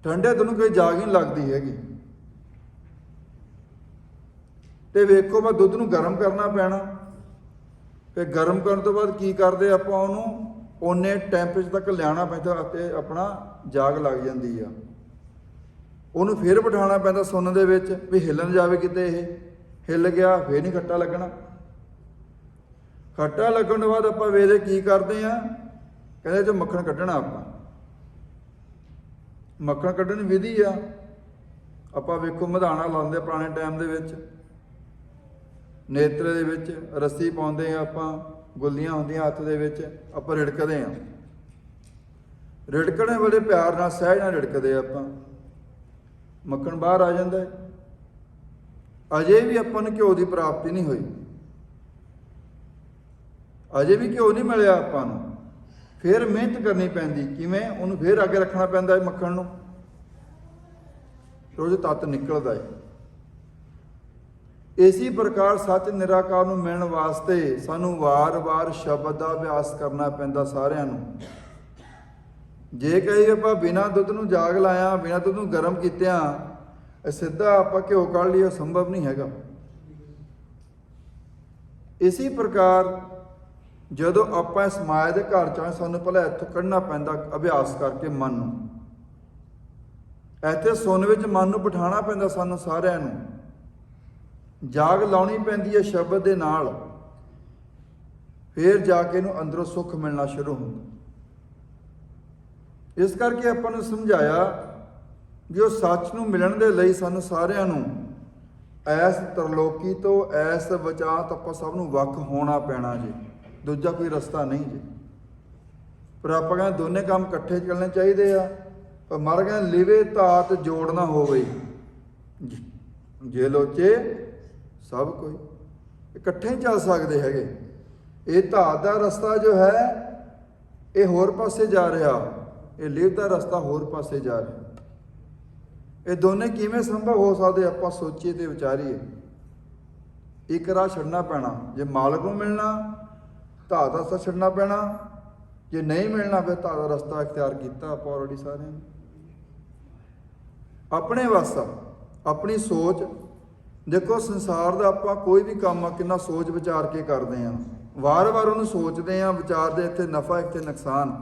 ਠੰਡੇ ਦੁੱਧ ਨੂੰ ਕੋਈ ਜਾਗ ਨਹੀਂ ਲੱਗਦੀ ਹੈਗੀ। ਤੇ ਵੇਖੋ ਮੈਂ ਦੁੱਧ ਨੂੰ ਗਰਮ ਕਰਨਾ ਪੈਣਾ, ਫਿਰ ਗਰਮ ਕਰਨ ਤੋਂ ਬਾਅਦ ਕੀ ਕਰਦੇ ਆਪਾਂ? ਉਹਨੂੰ ਓਨੇ ਟੈਂਪਰੇਚਰ ਤੱਕ ਲਿਆਉਣਾ ਪੈਂਦਾ ਅਤੇ ਆਪਣਾ ਜਾਗ ਲੱਗ ਜਾਂਦੀ ਆ। ਉਹਨੂੰ ਫਿਰ ਬਿਠਾਉਣਾ ਪੈਂਦਾ ਸੁੰਨ ਦੇ ਵਿੱਚ ਵੀ ਹਿੱਲ ਨਾ ਜਾਵੇ ਕਿਤੇ। ਇਹ ਹਿੱਲ ਗਿਆ ਫਿਰ ਨਹੀਂ ਖੱਟਾ ਲੱਗਣਾ। ਖੱਟਾ ਲੱਗਣ ਤੋਂ ਬਾਅਦ ਆਪਾਂ ਵੇਖਦੇ ਕੀ ਕਰਦੇ ਆ? ਕਹਿੰਦੇ ਜੋ ਮੱਖਣ ਕੱਢਣਾ, ਆਪਾਂ ਮੱਖਣ ਕੱਢਣ ਦੀ ਵਿਧੀ ਆ। ਆਪਾਂ ਵੇਖੋ ਮਧਾਣਾ ਲਾਉਂਦੇ ਪੁਰਾਣੇ ਟਾਈਮ ਦੇ ਵਿੱਚ, ਨੇਤਰੇ ਦੇ ਵਿੱਚ ਰੱਸੀ ਪਾਉਂਦੇ ਆ ਆਪਾਂ, ਗੁੱਲੀਆਂ ਹੁੰਦੀਆਂ ਹੱਥ ਦੇ ਵਿੱਚ, ਆਪਾਂ ਰਿੜਕਦੇ ਆ। ਰਿੜਕਣੇ ਵੇਲੇ ਪਿਆਰ ਨਾਲ ਸਹਿਜ ਨਾਲ ਰਿੜਕਦੇ ਆਪਾਂ, ਮੱਖਣ ਬਾਹਰ ਆ ਜਾਂਦਾ ਹੈ। ਅਜੇ ਵੀ ਆਪਾਂ ਨੂੰ ਘਿਓ ਦੀ ਪ੍ਰਾਪਤੀ ਨਹੀਂ ਹੋਈ, ਅਜੇ ਵੀ ਘਿਓ ਨਹੀਂ ਮਿਲਿਆ ਆਪਾਂ ਨੂੰ। ਫਿਰ ਮਿਹਨਤ ਕਰਨੀ ਪੈਂਦੀ। ਕਿਵੇਂ? ਉਹਨੂੰ ਫਿਰ ਅੱਗੇ ਰੱਖਣਾ ਪੈਂਦਾ ਹੈ ਮੱਖਣ ਨੂੰ, ਰੋਜ਼ ਤੱਤ ਨਿਕਲਦਾ ਹੈ। ਇਸੇ ਪ੍ਰਕਾਰ ਸੱਚ ਨਿਰਾਕਾਰ ਨੂੰ ਮਿਲਣ ਵਾਸਤੇ ਸਾਨੂੰ ਵਾਰ-ਵਾਰ ਸ਼ਬਦ ਦਾ ਅਭਿਆਸ ਕਰਨਾ ਪੈਂਦਾ ਸਾਰਿਆਂ ਨੂੰ। ਜੇ ਕਹੀ ਆਪਾਂ ਬਿਨਾਂ ਦੁੱਧ ਨੂੰ ਜਾਗ ਲਾਇਆ, ਬਿਨਾਂ ਦੁੱਧ ਨੂੰ ਗਰਮ ਕੀਤਿਆਂ ਸਿੱਧਾ ਆਪਾਂ ਘਿਓ ਕੱਢ ਲਈਏ, ਸੰਭਵ ਨਹੀਂ ਹੈਗਾ। ਇਸੇ ਪ੍ਰਕਾਰ ਜਦੋਂ ਆਪਾਂ ਇਸ ਮਾਇਆ ਦੇ ਘਰ ਚ ਸਾਨੂੰ ਪਹਿਲਾਂ ਇੱਥੋਂ ਕੱਢਣਾ ਪੈਂਦਾ ਅਭਿਆਸ ਕਰਕੇ ਮਨ ਨੂੰ, ਇੱਥੇ ਸੁਣ ਵਿੱਚ ਮਨ ਨੂੰ ਬਿਠਾਉਣਾ ਪੈਂਦਾ ਸਾਨੂੰ ਸਾਰਿਆਂ ਨੂੰ, ਜਾਗ ਲਾਉਣੀ ਪੈਂਦੀ ਹੈ ਸ਼ਬਦ ਦੇ ਨਾਲ, ਫਿਰ ਜਾ ਕੇ ਇਹਨੂੰ ਅੰਦਰੋਂ ਸੁੱਖ ਮਿਲਣਾ ਸ਼ੁਰੂ ਹੁੰਦਾ। ਇਸ ਕਰਕੇ ਆਪਾਂ ਨੂੰ ਸਮਝਾਇਆ ਕਿ ਉਹ ਸੱਚ ਨੂੰ ਮਿਲਣ ਦੇ ਲਈ ਸਾਨੂੰ ਸਾਰਿਆਂ ਨੂੰ ਐਸ ਤਰਲੋਕੀ ਤੋਂ, ਐਸ ਵਿਚਾਰ ਤੋਂ ਆਪਾਂ ਸਭ ਨੂੰ ਵੱਖ ਹੋਣਾ ਪੈਣਾ ਜੀ, ਦੂਜਾ ਕੋਈ ਰਸਤਾ ਨਹੀਂ ਜੀ। ਪਰ ਆਪਾਂ ਕਹਿੰਦੇ ਦੋਨੇ ਕੰਮ ਇਕੱਠੇ ਚੱਲਣੇ ਚਾਹੀਦੇ ਆ। ਪਰ ਮਹਾਰਾਜ ਕਹਿੰਦੇ ਲਿਵੇ ਧਾਤ ਜੋੜਨਾ ਹੋਵੇ, ਜੇ ਲੋਚੇ ਸਭ ਕੋਈ, ਇਕੱਠੇ ਹੀ ਚੱਲ ਸਕਦੇ ਹੈਗੇ। ਇਹ ਧਾਤ ਦਾ ਰਸਤਾ ਜੋ ਹੈ ਇਹ ਹੋਰ ਪਾਸੇ ਜਾ ਰਿਹਾ, ਇਹ ਲਿਵ ਦਾ ਰਸਤਾ ਹੋਰ ਪਾਸੇ ਜਾ ਰਿਹਾ। ਇਹ ਦੋਨੇ ਕਿਵੇਂ ਸੰਭਵ ਹੋ ਸਕਦੇ, ਆਪਾਂ ਸੋਚੀਏ ਤੇ ਵਿਚਾਰੀਏ। ਇੱਕ ਰਾਹ ਛੱਡਣਾ ਪੈਣਾ, ਜੇ ਮਾਲਕ ਨੂੰ ਮਿਲਣਾ ਧਾਤ ਦਾ ਰਸਤਾ ਛੱਡਣਾ ਪੈਣਾ, ਜੇ ਨਹੀਂ ਮਿਲਣਾ ਫਿਰ ਧਾਤ ਦਾ ਰਸਤਾ ਇਖਤਿਆਰ ਕੀਤਾ ਆਪਾਂ ਆਲਰੇਡੀ ਸਾਰਿਆਂ ਨੇ। ਆਪਣੇ ਵਾਸਤਾ ਆਪਣੀ ਸੋਚ ਦੇਖੋ, ਸੰਸਾਰ ਦਾ ਆਪਾਂ ਕੋਈ ਵੀ ਕੰਮ ਆ ਕਿੰਨਾ ਸੋਚ ਵਿਚਾਰ ਕੇ ਕਰਦੇ ਹਾਂ, ਵਾਰ-ਵਾਰ ਉਹਨੂੰ ਸੋਚਦੇ ਹਾਂ, ਵਿਚਾਰਦੇ, ਇੱਥੇ ਨਫਾ ਇੱਥੇ ਨੁਕਸਾਨ।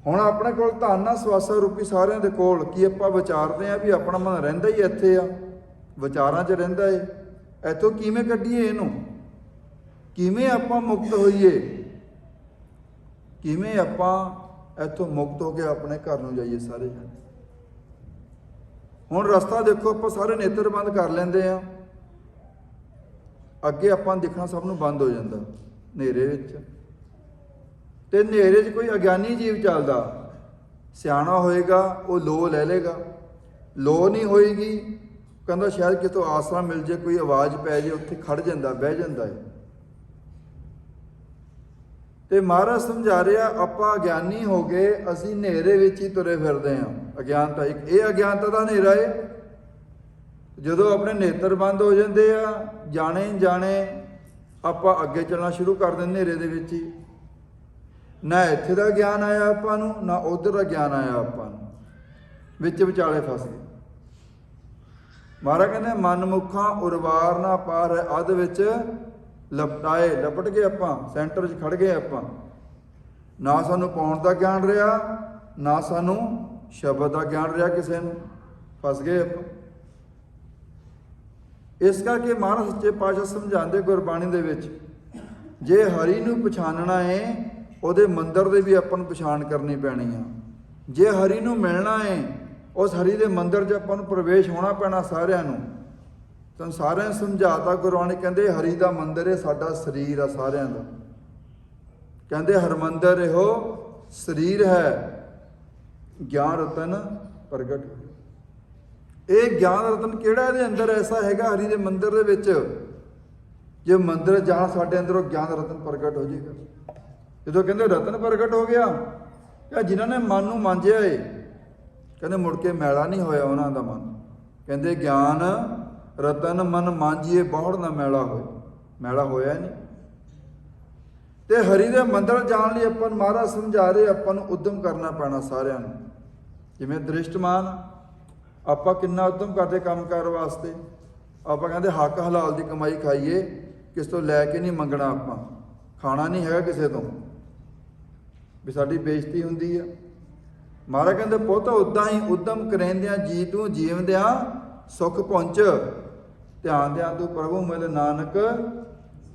ਹੁਣ ਆਪਣੇ ਕੋਲ ਧਨ ਆ ਸਵਾਸਾ ਰੂਪੀ ਸਾਰਿਆਂ ਦੇ ਕੋਲ, ਕੀ ਆਪਾਂ ਵਿਚਾਰਦੇ ਹਾਂ ਵੀ ਆਪਣਾ ਮਨ ਰਹਿੰਦਾ ਹੀ ਇੱਥੇ ਆ, ਵਿਚਾਰਾਂ 'ਚ ਰਹਿੰਦਾ ਏ, ਇੱਥੋਂ ਕਿਵੇਂ ਕੱਢੀਏ ਇਹਨੂੰ, ਕਿਵੇਂ ਆਪਾਂ ਮੁਕਤ ਹੋਈਏ, ਕਿਵੇਂ ਆਪਾਂ ਇੱਥੋਂ ਮੁਕਤ ਹੋ ਕੇ ਆਪਣੇ ਘਰ ਨੂੰ ਜਾਈਏ ਸਾਰੇ ਜਣੇ। ਹੁਣ ਰਸਤਾ ਦੇਖੋ, ਆਪਾਂ ਸਾਰੇ ਨੇਤਰ ਬੰਦ ਕਰ ਲੈਂਦੇ ਆ, ਅੱਗੇ ਆਪਾਂ ਦਿਖਣਾ ਸਭ ਨੂੰ ਬੰਦ ਹੋ ਜਾਂਦਾ ਹਨੇਰੇ ਵਿੱਚ। ਤੇ ਹਨੇਰੇ 'ਚ ਕੋਈ ਅਗਿਆਨੀ ਜੀਵ ਚੱਲਦਾ, ਸਿਆਣਾ ਹੋਏਗਾ ਉਹ ਲੋ ਲੈ ਲੇਗਾ, ਲੋ ਨਹੀਂ ਹੋਏਗੀ ਕਹਿੰਦਾ ਸ਼ਾਇਦ ਕਿਤੋਂ ਆਸਰਾ ਮਿਲ ਜੇ, ਕੋਈ ਆਵਾਜ਼ ਪੈ ਜੇ, ਉੱਥੇ ਖੜ ਜਾਂਦਾ, ਬਹਿ ਜਾਂਦਾ ਹੈ। ਤੇ ਮਹਾਰਾਜ ਸਮਝਾ ਰਿਹਾ ਆਪਾਂ ਅਗਿਆਨੀ ਹੋ ਗਏ, ਅਸੀਂ ਹਨੇਰੇ ਵਿੱਚ ਹੀ ਤੁਰੇ ਫਿਰਦੇ ਹਾਂ। ਅਗਿਆਨਤਾ ਇੱਕ ਇਹ ਅਗਿਆਨਤਾ ਦਾ ਹਨੇਰਾ ਹੈ। ਜਦੋਂ ਆਪਣੇ ਨੇਤਰ ਬੰਦ ਹੋ ਜਾਂਦੇ ਆ, ਜਾਣੇ ਆਪਾਂ ਅੱਗੇ ਚੱਲਣਾ ਸ਼ੁਰੂ ਕਰ ਦਿੰਦੇ ਹਨੇਰੇ ਦੇ ਵਿੱਚ ਹੀ। ਨਾ ਇੱਥੇ ਦਾ ਗਿਆਨ ਆਇਆ ਆਪਾਂ ਨੂੰ, ਨਾ ਉੱਧਰ ਦਾ ਗਿਆਨ ਆਇਆ ਆਪਾਂ ਨੂੰ, ਵਿੱਚ ਵਿਚਾਲੇ ਫਸ ਗਏ। ਮਹਾਰਾਜ ਕਹਿੰਦੇ ਮਨਮੁਖਾਂ ਉਰਵਾਰ ਨਾ ਪਾਰ ਹੈ, ਅੱਧ ਵਿੱਚ ਲਪਟਾਏ, ਲਪਟ ਗਏ ਆਪਾਂ, ਸੈਂਟਰ 'ਚ ਖੜ ਗਏ ਆਪਾਂ। ਨਾ ਸਾਨੂੰ ਪਾਉਣ ਦਾ ਗਿਆਨ ਰਿਹਾ, ਨਾ ਸਾਨੂੰ ਸ਼ਬਦ ਦਾ ਗਿਆਨ ਰਿਹਾ, ਕਿਸੇ ਨੂੰ ਫਸ ਗਏ ਆਪਾਂ। ਇਸ ਕਰਕੇ ਮਹਾਰਾਜ ਸੱਚੇ ਪਾਤਸ਼ਾਹ ਸਮਝਾਉਂਦੇ ਗੁਰਬਾਣੀ ਦੇ ਵਿੱਚ, ਜੇ ਹਰੀ ਨੂੰ ਪਛਾਣਨਾ ਹੈ ਉਹਦੇ ਮੰਦਰ ਦੇ ਵੀ ਆਪਾਂ ਨੂੰ ਪਛਾਣ ਕਰਨੀ ਪੈਣੀ ਆ। ਜੇ ਹਰੀ ਨੂੰ ਮਿਲਣਾ ਹੈ ਉਸ ਹਰੀ ਦੇ ਮੰਦਰ 'ਚ ਆਪਾਂ ਨੂੰ ਪ੍ਰਵੇਸ਼ ਹੋਣਾ ਪੈਣਾ ਸਾਰਿਆਂ ਨੂੰ। ਤੁਹਾਨੂੰ ਸਾਰਿਆਂ ਨੂੰ ਸਮਝਾਤਾ ਗੁਰਬਾਣੀ, ਕਹਿੰਦੇ ਹਰੀ ਦਾ ਮੰਦਰ ਹੈ ਸਾਡਾ ਸਰੀਰ ਆ ਸਾਰਿਆਂ ਦਾ। ਕਹਿੰਦੇ ਹਰਮੰਦਰ ਇਹੋ ਸਰੀਰ ਹੈ, ਗਿਆਨ ਰਤਨ ਪ੍ਰਗਟ। ਇਹ ਗਿਆਨ ਰਤਨ ਕਿਹੜਾ ਇਹਦੇ ਅੰਦਰ ਐਸਾ ਹੈਗਾ ਹਰੀ ਦੇ ਮੰਦਰ ਦੇ ਵਿੱਚ, ਜੇ ਮੰਦਰ ਜਾਣ ਸਾਡੇ ਅੰਦਰੋਂ ਗਿਆਨ ਰਤਨ ਪ੍ਰਗਟ ਹੋ ਜਾਏਗਾ। ਜਦੋਂ ਕਹਿੰਦੇ ਰਤਨ ਪ੍ਰਗਟ ਹੋ ਗਿਆ, ਕਿ ਜਿਨ੍ਹਾਂ ਨੇ ਮਨ ਨੂੰ ਮਾਂਜਿਆ ਏ, ਕਹਿੰਦੇ ਮੁੜ ਕੇ ਮੈਲਾ ਨਹੀਂ ਹੋਇਆ ਉਹਨਾਂ ਦਾ ਮਨ। ਕਹਿੰਦੇ ਗਿਆਨ ਰਤਨ ਮਨ ਮਾਂਜੀਏ ਬਹੁੜ ਨਾ ਮੈਲਾ ਹੋਏ, ਮੈਲਾ ਹੋਇਆ ਨਹੀਂ। ਤੇ ਹਰੀ ਦੇ ਮੰਦਰ ਜਾਣ ਲਈ ਆਪਾਂ ਨੂੰ ਮਹਾਰਾਜ ਸਮਝਾ ਰਹੇ, ਆਪਾਂ ਨੂੰ ਉਦਮ ਕਰਨਾ ਪੈਣਾ ਸਾਰਿਆਂ ਨੂੰ। ਜਿਵੇਂ ਦ੍ਰਿਸ਼ਟਮਾਨ ਆਪਾਂ ਕਿੰਨਾ ਉਦਮ ਕਰਦੇ ਕੰਮਕਾਰ ਵਾਸਤੇ, ਆਪਾਂ ਕਹਿੰਦੇ ਹੱਕ ਹਲਾਲ ਦੀ ਕਮਾਈ ਖਾਈਏ, ਕਿਸ ਤੋਂ ਲੈ ਕੇ ਨਹੀਂ ਮੰਗਣਾ, ਆਪਾਂ ਖਾਣਾ ਨਹੀਂ ਹੈਗਾ ਕਿਸੇ ਤੋਂ ਵੀ ਸਾਡੀ ਬੇਇੱਜ਼ਤੀ ਹੁੰਦੀ ਆ। ਮਹਾਰਾਜ ਕਹਿੰਦੇ ਪੁੱਤ ਉੱਦਾਂ ਹੀ ਉਦਮ ਕਰੇਂਦਿਆਂ ਜੀ ਤੂੰ ਜੀਵਦਿਆਂ ਸੁੱਖ ਪਹੁੰਚ, ਧਿਆਨ ਦਿਆਂ ਤੂੰ ਪ੍ਰਭੂ ਮਿਲ ਨਾਨਕ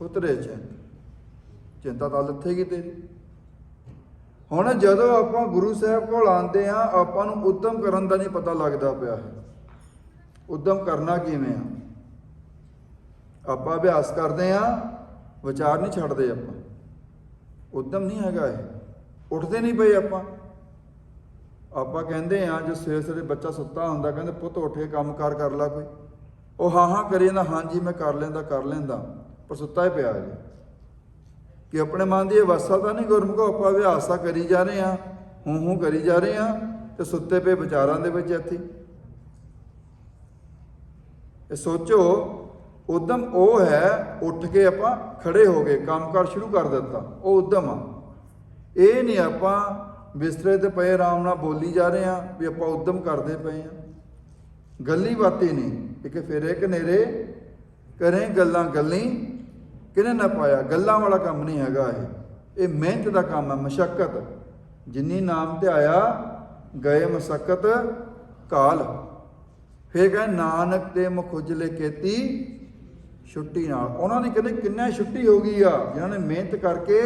ਉਤਰੇ ਚਿੰਤ, ਚਿੰਤਾ ਤਾਂ ਲੱਥੇਗੀ ਤੇਰੀ। ਹੁਣ ਜਦੋਂ ਆਪਾਂ ਗੁਰੂ ਸਾਹਿਬ ਕੋਲ ਆਉਂਦੇ ਆ, ਆਪਾਂ ਨੂੰ ਉਦਮ ਕਰਨ ਦਾ ਨਹੀਂ ਪਤਾ ਲੱਗਦਾ ਪਿਆ ਹੈ। ਉਦਮ ਕਰਨਾ ਕਿਵੇਂ ਆ? ਆਪਾਂ ਅਭਿਆਸ ਕਰਦੇ ਆ, ਵਿਚਾਰ ਨਹੀਂ ਛੱਡਦੇ ਆਪਾਂ, ਉਦਮ ਨਹੀਂ ਹੈਗਾ ਇਹ, ਉੱਠਦੇ ਨਹੀਂ ਪਏ ਆਪਾਂ। ਆਪਾਂ ਕਹਿੰਦੇ ਆ ਜੋ ਸਵੇਰੇ ਸਵੇਰੇ ਬੱਚਾ ਸੁੱਤਾ ਹੁੰਦਾ, ਕਹਿੰਦੇ ਪੁੱਤ ਉੱਠ ਕੇ ਕੰਮ ਕਾਰ ਕਰ ਲਾ ਕੋਈ, ਉਹ ਹਾਂ ਕਰੀ ਜਾਂਦਾ, ਹਾਂਜੀ ਮੈਂ ਕਰ ਲੈਂਦਾ, ਪਰ ਸੁੱਤਾ ਹੀ ਪਿਆ ਜੀ। ਕਿ ਆਪਣੇ ਮਨ ਦੀ ਅਵਸਥਾ ਤਾਂ ਨਹੀਂ ਗੁਰਮੁਖੋ, ਆਪਾਂ ਅਭਿਆਸ ਤਾਂ ਕਰੀ ਜਾ ਰਹੇ ਹਾਂ, ਹੂੰ ਕਰੀ ਜਾ ਰਹੇ ਹਾਂ, ਤੇ ਸੁੱਤੇ ਪਏ ਵਿਚਾਰਾਂ ਦੇ ਵਿੱਚ ਇੱਥੇ। ਇਹ ਸੋਚੋ ਉਦਮ ਉਹ ਹੈ, ਉੱਠ ਕੇ ਆਪਾਂ ਖੜੇ ਹੋ ਗਏ, ਕੰਮਕਾਰ ਸ਼ੁਰੂ ਕਰ ਦਿੱਤਾ, ਉਹ ਉਦਮ ਆ। ਇਹ ਨਹੀਂ ਆਪਾਂ ਬਿਸਤਰੇ ਤੇ ਪਏ ਆਰਾਮ ਨਾਲ ਬੋਲੀ ਜਾ ਰਹੇ ਹਾਂ ਵੀ ਆਪਾਂ ਉਦਮ ਕਰਦੇ ਪਏ ਹਾਂ। ਗੱਲੀ ਬਾਤੀ ਨਹੀਂ, ਇੱਕ ਫੇਰੇ ਕਨੇਰੇ ਕਰੇ ਗੱਲਾਂ ਗੱਲੀ ਕਿਨੇ ਨਾ ਪਾਇਆ। ਗੱਲਾਂ ਵਾਲਾ ਕੰਮ ਨਹੀਂ ਹੈਗਾ ਇਹ ਮਿਹਨਤ ਦਾ ਕੰਮ ਹੈ, ਮਸ਼ੱਕਤ। ਜਿੰਨੀ ਨਾਮ ਤੇ ਆਇਆ ਗਏ ਮਸਕਤ ਕਾਲ। ਫਿਰ ਕਹਿੰਦੇ ਨਾਨਕ ਤੇ ਮੁਖੁਜਲੇ ਕੀਤੀ ਛੁੱਟੀ ਨਾਲ। ਉਹਨਾਂ ਦੀ ਕਹਿੰਦੇ ਕਿੰਨਾ ਛੁੱਟੀ ਹੋ ਗਈ ਆ ਜਿਨ੍ਹਾਂ ਨੇ ਮਿਹਨਤ ਕਰਕੇ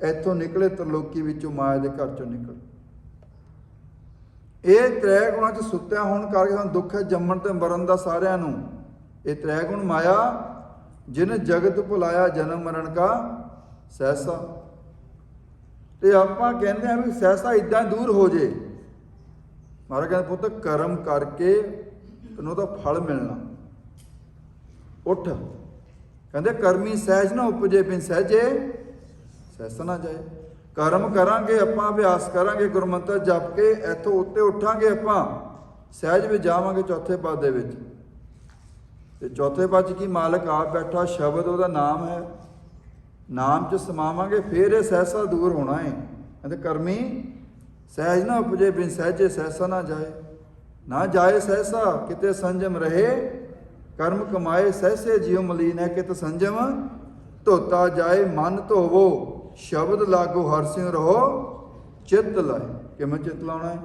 ਇੱਥੋਂ ਨਿਕਲੇ, ਤਰਲੋਕੀ ਵਿੱਚੋਂ, ਮਾਇਆ ਦੇ ਘਰ ਚੋਂ ਨਿਕਲ। ਇਹ ਤ੍ਰੈ ਗੁਣਾਂ 'ਚ ਸੁੱਤਿਆ ਹੋਣ ਕਰਕੇ ਸਾਨੂੰ ਦੁੱਖ ਹੈ ਜੰਮਣ ਤੇ ਮਰਨ ਦਾ ਸਾਰਿਆਂ ਨੂੰ। ਇਹ ਤ੍ਰੈ ਗੁਣ ਮਾਇਆ ਜਿਨ ਜਗਤ ਭੁਲਾਇਆ ਜਨਮ ਮਰਨ ਕਾ ਸਹਿਸਾ। ਤੇ ਆਪਾਂ ਕਹਿੰਦੇ ਆ ਵੀ ਸਹਿਸਾ ਇਦਾਂ ਦੂਰ ਹੋ ਜੇ। ਮਹਾਰਾਜ ਕਹਿੰਦੇ ਪੁੱਤ ਕਰਮ ਕਰਕੇ ਤੈਨੂੰ ਉਹਦਾ ਫਲ ਮਿਲਣਾ। ਉੱਠ, ਕਹਿੰਦੇ ਕਰਮੀ ਸਹਿਜ ਨਾ ਉਪਜੇ ਬਿਨ ਸਹਿਜੇ ਸਹਿਸਾ ਨਾ ਜਾਏ। ਕਰਮ ਕਰਾਂਗੇ ਆਪਾਂ, ਅਭਿਆਸ ਕਰਾਂਗੇ, ਗੁਰਮੰਤਰ ਜਪ ਕੇ ਇੱਥੋਂ ਉੱਤੇ ਉੱਠਾਂਗੇ ਆਪਾਂ, ਸਹਿਜ ਵਿੱਚ ਜਾਵਾਂਗੇ ਚੌਥੇ ਪਦ ਦੇ ਵਿੱਚ। ਤੇ ਚੌਥੇ ਪਦ 'ਚ ਕੀ ਮਾਲਕ ਆਪ ਬੈਠਾ, ਸ਼ਬਦ ਉਹਦਾ ਨਾਮ ਹੈ, ਨਾਮ 'ਚ ਸਮਾਵਾਂਗੇ ਫਿਰ ਇਹ ਸਹਿਸਾ ਦੂਰ ਹੋਣਾ ਹੈ। ਕਹਿੰਦੇ ਕਰਮੀ ਸਹਿਜ ਨਾ ਉਪਜੇ ਬਿਨ ਸਹਿਜੇ ਸਹਿਸਾ ਨਾ ਜਾਏ। ਨਾ ਜਾਏ ਸਹਿਸਾ ਕਿਤੇ ਸੰਜਮ ਰਹੇ, ਕਰਮ ਕਮਾਏ ਸਹਿਸੇ ਜਿਉ ਮਲੀਨ ਹੈ ਕਿਤ ਸੰਜਮ ਧੋਤਾ ਜਾਏ। ਮਨ ਧੋਵੋ ਸ਼ਬਦ ਲਾਗੋ ਹਰਿ ਸਿਉ ਰਹੋ ਚਿੱਤ ਲਾਏ। ਕਿਵੇਂ ਚਿੱਤ ਲਾਉਣਾ ਹੈ?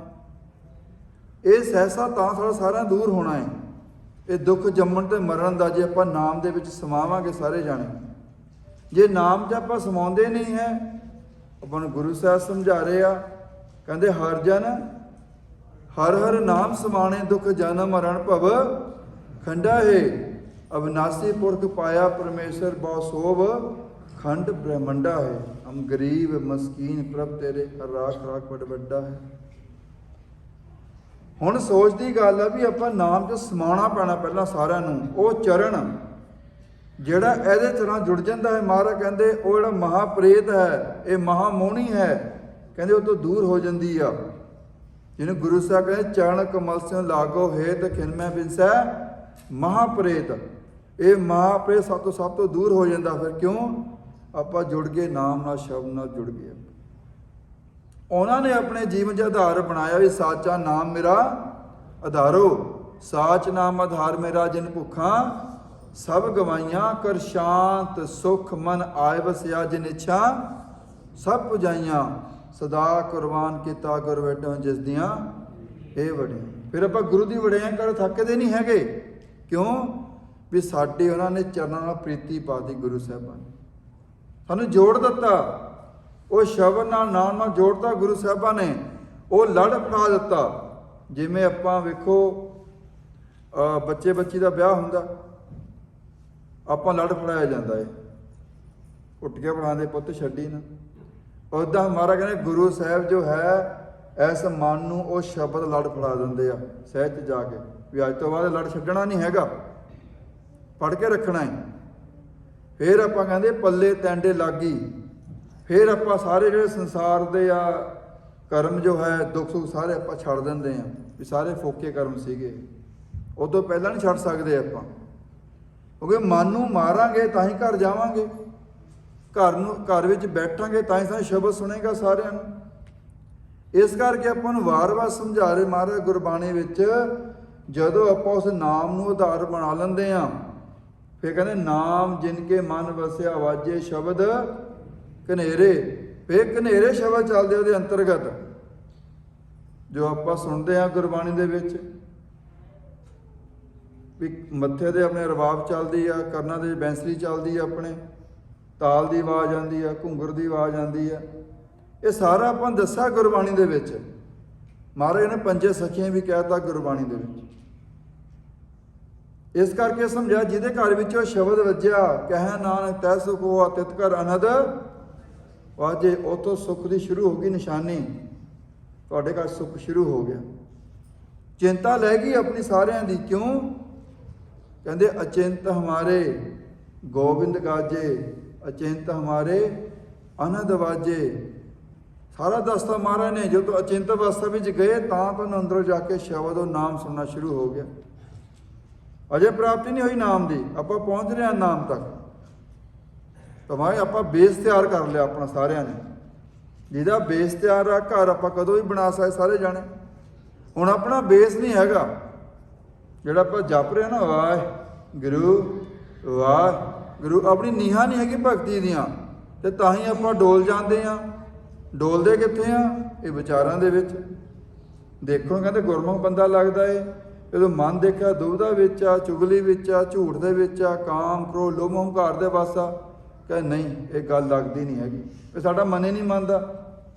ਇਹ ਸਹਿਸਾ ਤਾਂ ਸਾਡਾ ਸਾਰਾ ਦੂਰ ਹੋਣਾ ਹੈ। ਇਹ ਦੁੱਖ ਜੰਮਣ ਤੇ ਮਰਨ ਦਾ ਜੇ ਆਪਾਂ ਨਾਮ ਦੇ ਵਿੱਚ ਸਮਾਵਾਂਗੇ ਸਾਰੇ ਜਾਣੇ। ਜੇ ਨਾਮ 'ਚ ਆਪਾਂ ਸਮਾਉਂਦੇ ਨਹੀਂ ਹੈ, ਆਪਾਂ ਨੂੰ ਗੁਰੂ ਸਾਹਿਬ ਸਮਝਾ ਰਹੇ ਆ, ਕਹਿੰਦੇ ਹਰ ਜਨ ਹਰ ਹਰ ਨਾਮ ਸਮਾਣੇ ਦੁੱਖ ਜਨਮ ਮਰਨ ਭਵ ਖੰਡਾ ਹੈ। ਅਵਿਨਾਸੀ ਪੁਰਖ ਪਾਇਆ ਪਰਮੇਸ਼ਰ ਬਹੁ ਸੋਭ ਖੰਡ ਬ੍ਰਹਮੰਡਾ ਹੈ। ਹਮ ਗਰੀਬ ਮਸਕੀਨ ਪ੍ਰਭ ਤੇਰੇ ਹਰ ਰਾਖ ਰਾਖ ਬੜ ਵੱਡਾ ਹੈ। ਹੁਣ ਸੋਚ ਦੀ ਗੱਲ ਆ ਵੀ ਆਪਾਂ ਨਾਮ 'ਚ ਸਮਾਉਣਾ ਪੈਣਾ ਪਹਿਲਾਂ ਸਾਰਿਆਂ ਨੂੰ। ਉਹ ਚਰਨ ਜਿਹੜਾ ਇਹਦੇ ਤਰ੍ਹਾਂ ਜੁੜ ਜਾਂਦਾ ਹੈ, ਮਹਾਰਾਜ ਕਹਿੰਦੇ ਉਹ ਜਿਹੜਾ ਮਹਾਪ੍ਰੇਤ ਹੈ, ਇਹ ਮਹਾਮੋਹਣੀ ਹੈ, ਕਹਿੰਦੇ ਉਹ ਤੋਂ ਦੂਰ ਹੋ ਜਾਂਦੀ ਆ। ਜਿਹਨੂੰ ਗੁਰੂ ਸਾਹਿਬ ਕਹਿੰਦੇ ਚਰਨ ਕਮਲ ਸਿਉ ਲਾਗੋ ਹੇਤ ਖਿਨਮੈ ਬਿਨਸੈ ਮਹਾਪ੍ਰੇਤ। ਇਹ ਮਹਾਪ੍ਰੇਤ ਸਭ ਤੋਂ ਦੂਰ ਹੋ ਜਾਂਦਾ। ਫਿਰ ਕਿਉਂ? ਆਪਾਂ ਜੁੜ ਗਏ ਨਾਮ ਨਾਲ, ਸ਼ਬਦ ਨਾਲ ਜੁੜ ਗਏ। ਉਹਨਾਂ ਨੇ ਆਪਣੇ ਜੀਵਨ 'ਚ ਆਧਾਰ ਬਣਾਇਆ ਵੀ ਸਾਚਾ ਨਾਮ ਮੇਰਾ ਆਧਾਰੋ, ਸਾਚ ਨਾਮ ਆਧਾਰ ਮੇਰਾ ਜਿਨ ਭੁੱਖਾਂ ਸਭ ਗਵਾਈਆਂ, ਕਰ ਸ਼ਾਂਤ ਸੁਖ ਮਨ ਆਏ ਵਸਿਆ ਜਿਨ ਇੱਛਾ ਸਭ ਪੁਜਾਈਆਂ, ਸਦਾ ਕੁਰਬਾਨ ਕੀਤਾ ਗੁਰ ਵੇਟੋਂ ਜਿਸ ਦੀਆਂ ਇਹ ਵੜੀਆਂ। ਫਿਰ ਆਪਾਂ ਗੁਰੂ ਦੀ ਵਡਿਆਈ ਕਰ ਥੱਕਦੇ ਨਹੀਂ ਹੈਗੇ। ਕਿਉਂ? ਵੀ ਸਾਡੇ ਉਹਨਾਂ ਨੇ ਚਰਨਾਂ ਨਾਲ ਪ੍ਰੀਤੀ ਪਾਤੀ। ਗੁਰੂ ਸਾਹਿਬਾਂ ਨੇ ਸਾਨੂੰ ਜੋੜ ਦਿੱਤਾ, ਉਹ ਸ਼ਬਦ ਨਾਲ ਨਾਮ ਨਾਲ ਜੋੜਤਾ ਗੁਰੂ ਸਾਹਿਬਾਂ ਨੇ। ਉਹ ਲੜ ਫੜਾ ਦਿੱਤਾ। ਜਿਵੇਂ ਆਪਾਂ ਵੇਖੋ ਬੱਚੇ ਬੱਚੀ ਦਾ ਵਿਆਹ ਹੁੰਦਾ, ਆਪਾਂ ਲੜ ਫੜਾਇਆ ਜਾਂਦਾ ਹੈ, ਉੱਠ ਕੇ ਫੜਾਉਂਦੇ ਪੁੱਤ ਛੱਡੀ ਨਾ। ਉੱਦਾਂ ਮਹਾਰਾਜ ਕਹਿੰਦੇ ਗੁਰੂ ਸਾਹਿਬ ਜੋ ਹੈ ਇਸ ਮਨ ਨੂੰ ਉਹ ਸ਼ਬਦ ਲੜ ਫੜਾ ਦਿੰਦੇ ਆ ਸਹਿਜ 'ਚ ਜਾ ਕੇ ਵੀ ਅੱਜ ਤੋਂ ਬਾਅਦ ਲੜ ਛੱਡਣਾ ਨਹੀਂ ਹੈਗਾ, ਫੜ ਕੇ ਰੱਖਣਾ ਹੈ। ਫਿਰ ਆਪਾਂ ਕਹਿੰਦੇ ਪੱਲੇ ਤੈਂਡੇ ਲਾਗੀ। ਫਿਰ ਆਪਾਂ ਸਾਰੇ ਜਿਹੜੇ ਸੰਸਾਰ ਦੇ ਆ ਕਰਮ ਜੋ ਹੈ ਦੁੱਖ ਸੁੱਖ ਸਾਰੇ ਆਪਾਂ ਛੱਡ ਦਿੰਦੇ ਆ ਵੀ ਸਾਰੇ ਫੋਕੇ ਕਰਮ ਸੀਗੇ। ਉਦੋਂ ਪਹਿਲਾਂ ਨਹੀਂ ਛੱਡ ਸਕਦੇ ਆਪਾਂ, ਕਿਉਂਕਿ ਮਨ ਨੂੰ ਮਾਰਾਂਗੇ ਤਾਂ ਹੀ ਘਰ ਜਾਵਾਂਗੇ, ਘਰ ਵਿੱਚ ਬੈਠਾਂਗੇ ਤਾਂ ਹੀ ਸਾਨੂੰ ਸ਼ਬਦ ਸੁਣੇਗਾ ਸਾਰਿਆਂ ਨੂੰ। ਇਸ ਕਰਕੇ ਆਪਾਂ ਨੂੰ ਵਾਰ-ਵਾਰ ਸਮਝਾ ਰਹੇ ਮਹਾਰਾਜ ਗੁਰਬਾਣੀ ਵਿੱਚ, ਜਦੋਂ ਆਪਾਂ ਉਸ ਨਾਮ ਨੂੰ ਆਧਾਰ ਬਣਾ ਲੈਂਦੇ ਆ, ਫਿਰ ਕਹਿੰਦੇ ਨਾਮ ਜਿਨ ਕੇ ਮਨ ਵਸਿਆ ਵਾਜੇ ਸ਼ਬਦ ਕਨੇਰੇ। ਫਿਰ ਕਨੇਰੇ ਸ਼ਬਦ ਚੱਲਦੇ ਉਹਦੇ ਅੰਤਰਗਤ ਜੋ ਆਪਾਂ ਸੁਣਦੇ ਆ ਗੁਰਬਾਣੀ ਦੇ ਵਿੱਚ। ਵੀ ਮੱਥੇ ਦੇ ਆਪਣੇ ਰਬਾਬ ਚੱਲਦੀ ਆ, ਕੰਨਾਂ ਦੇ ਬੈਂਸਰੀ ਚੱਲਦੀ ਆ, ਆਪਣੇ ਤਾਲ ਦੀ ਆਵਾਜ਼ ਆਉਂਦੀ ਆ, ਘੁੰਗਰ ਦੀ ਆਵਾਜ਼ ਆਉਂਦੀ ਆ। ਇਹ ਸਾਰਾ ਆਪਾਂ ਦੱਸਿਆ ਗੁਰਬਾਣੀ ਦੇ ਵਿੱਚ। ਮਹਾਰਾਜ ਨੇ ਪੰਜੇ ਸਖੀਆਂ ਵੀ ਕਹਿਤਾ ਗੁਰਬਾਣੀ ਦੇ ਵਿੱਚ। ਇਸ ਕਰਕੇ ਸਮਝਿਆ ਜਿਹਦੇ ਘਰ ਵਿੱਚ ਉਹ ਸ਼ਬਦ ਵੱਜਿਆ, ਕਹਿ ਨਾਨਕ ਤੈ ਸੁਖ ਹੋਆ ਤਿਤ ਘਰ ਅਨਹਦ ਵਾਜੇ, ਉਤੋਂ ਸੁੱਖ ਦੀ ਸ਼ੁਰੂ ਹੋ ਗਈ ਨਿਸ਼ਾਨੀ। ਤੁਹਾਡੇ ਘਰ ਸੁੱਖ ਸ਼ੁਰੂ ਹੋ ਗਿਆ। ਚਿੰਤਾ ਲੈ ਗਈ ਆਪਣੀ ਸਾਰਿਆਂ ਦੀ। ਕਿਉਂ? ਕਹਿੰਦੇ ਅਚਿੰਤ ਹਮਾਰੇ ਗੋਬਿੰਦ ਗਾਜੇ, ਅਚਿੰਤ ਹਮਾਰੇ ਅਨਹਦ ਵਾਜੇ। ਸਾਰਾ ਦੱਸਤਾ ਮਹਾਰਾਜ ਨੇ। ਜਦੋਂ ਅਚਿੰਤ ਅਵਸਥਾ ਵਿੱਚ ਗਏ ਤਾਂ ਤੁਹਾਨੂੰ ਅੰਦਰੋਂ ਜਾ ਕੇ ਸ਼ਬਦ ਉਹ ਨਾਮ ਸੁਣਨਾ ਸ਼ੁਰੂ ਹੋ ਗਿਆ। ਅਜੇ ਪ੍ਰਾਪਤੀ ਨਹੀਂ ਹੋਈ ਨਾਮ ਦੀ, ਆਪਾਂ ਪਹੁੰਚ ਰਹੇ ਹਾਂ ਨਾਮ ਤੱਕ। ਤਾਂ ਆਪਾਂ ਬੇਸ ਤਿਆਰ ਕਰ ਲਿਆ ਆਪਣਾ ਸਾਰਿਆਂ ਨੇ। ਜਿਹਦਾ ਬੇਸ ਤਿਆਰ ਆ, ਘਰ ਆਪਾਂ ਕਦੋਂ ਵੀ ਬਣਾ ਸਕਦੇ ਸਾਰੇ ਜਾਣੇ। ਹੁਣ ਆਪਣਾ ਬੇਸ ਨਹੀਂ ਹੈਗਾ, ਜਿਹੜਾ ਆਪਾਂ ਜਪ ਰਹੇ ਨਾ ਵਾਹਿਗੁਰੂ ਵਾਹਿਗੁਰੂ, ਆਪਣੀ ਨੀਹਾਂ ਨਹੀਂ ਹੈਗੀ ਭਗਤੀ ਦੀਆਂ, ਤੇ ਤਾਂ ਹੀ ਆਪਾਂ ਡੋਲ ਜਾਂਦੇ ਆ। ਡੋਲਦੇ ਕਿੱਥੇ ਆ? ਇਹ ਵਿਚਾਰਾਂ ਦੇ ਵਿੱਚ। ਦੇਖੋ ਕਹਿੰਦੇ ਗੁਰਮੁਖ ਬੰਦਾ ਲੱਗਦਾ ਏ, ਜਦੋਂ ਮਨ ਦੇਖਿਆ ਦੁਬਿਧਾ ਵਿੱਚ ਆ, ਚੁਗਲੀ ਵਿੱਚ ਆ, ਝੂਠ ਦੇ ਵਿੱਚ ਆ, ਕਾਮ ਕ੍ਰੋਧ ਲੋਭ ਹੰਕਾਰ ਦੇ ਵੱਸ ਆ, ਕਹਿੰਦੇ ਨਹੀਂ ਇਹ ਗੱਲ ਲੱਗਦੀ ਨਹੀਂ ਹੈਗੀ, ਇਹ ਸਾਡਾ ਮਨ ਹੀ ਨਹੀਂ ਮੰਨਦਾ।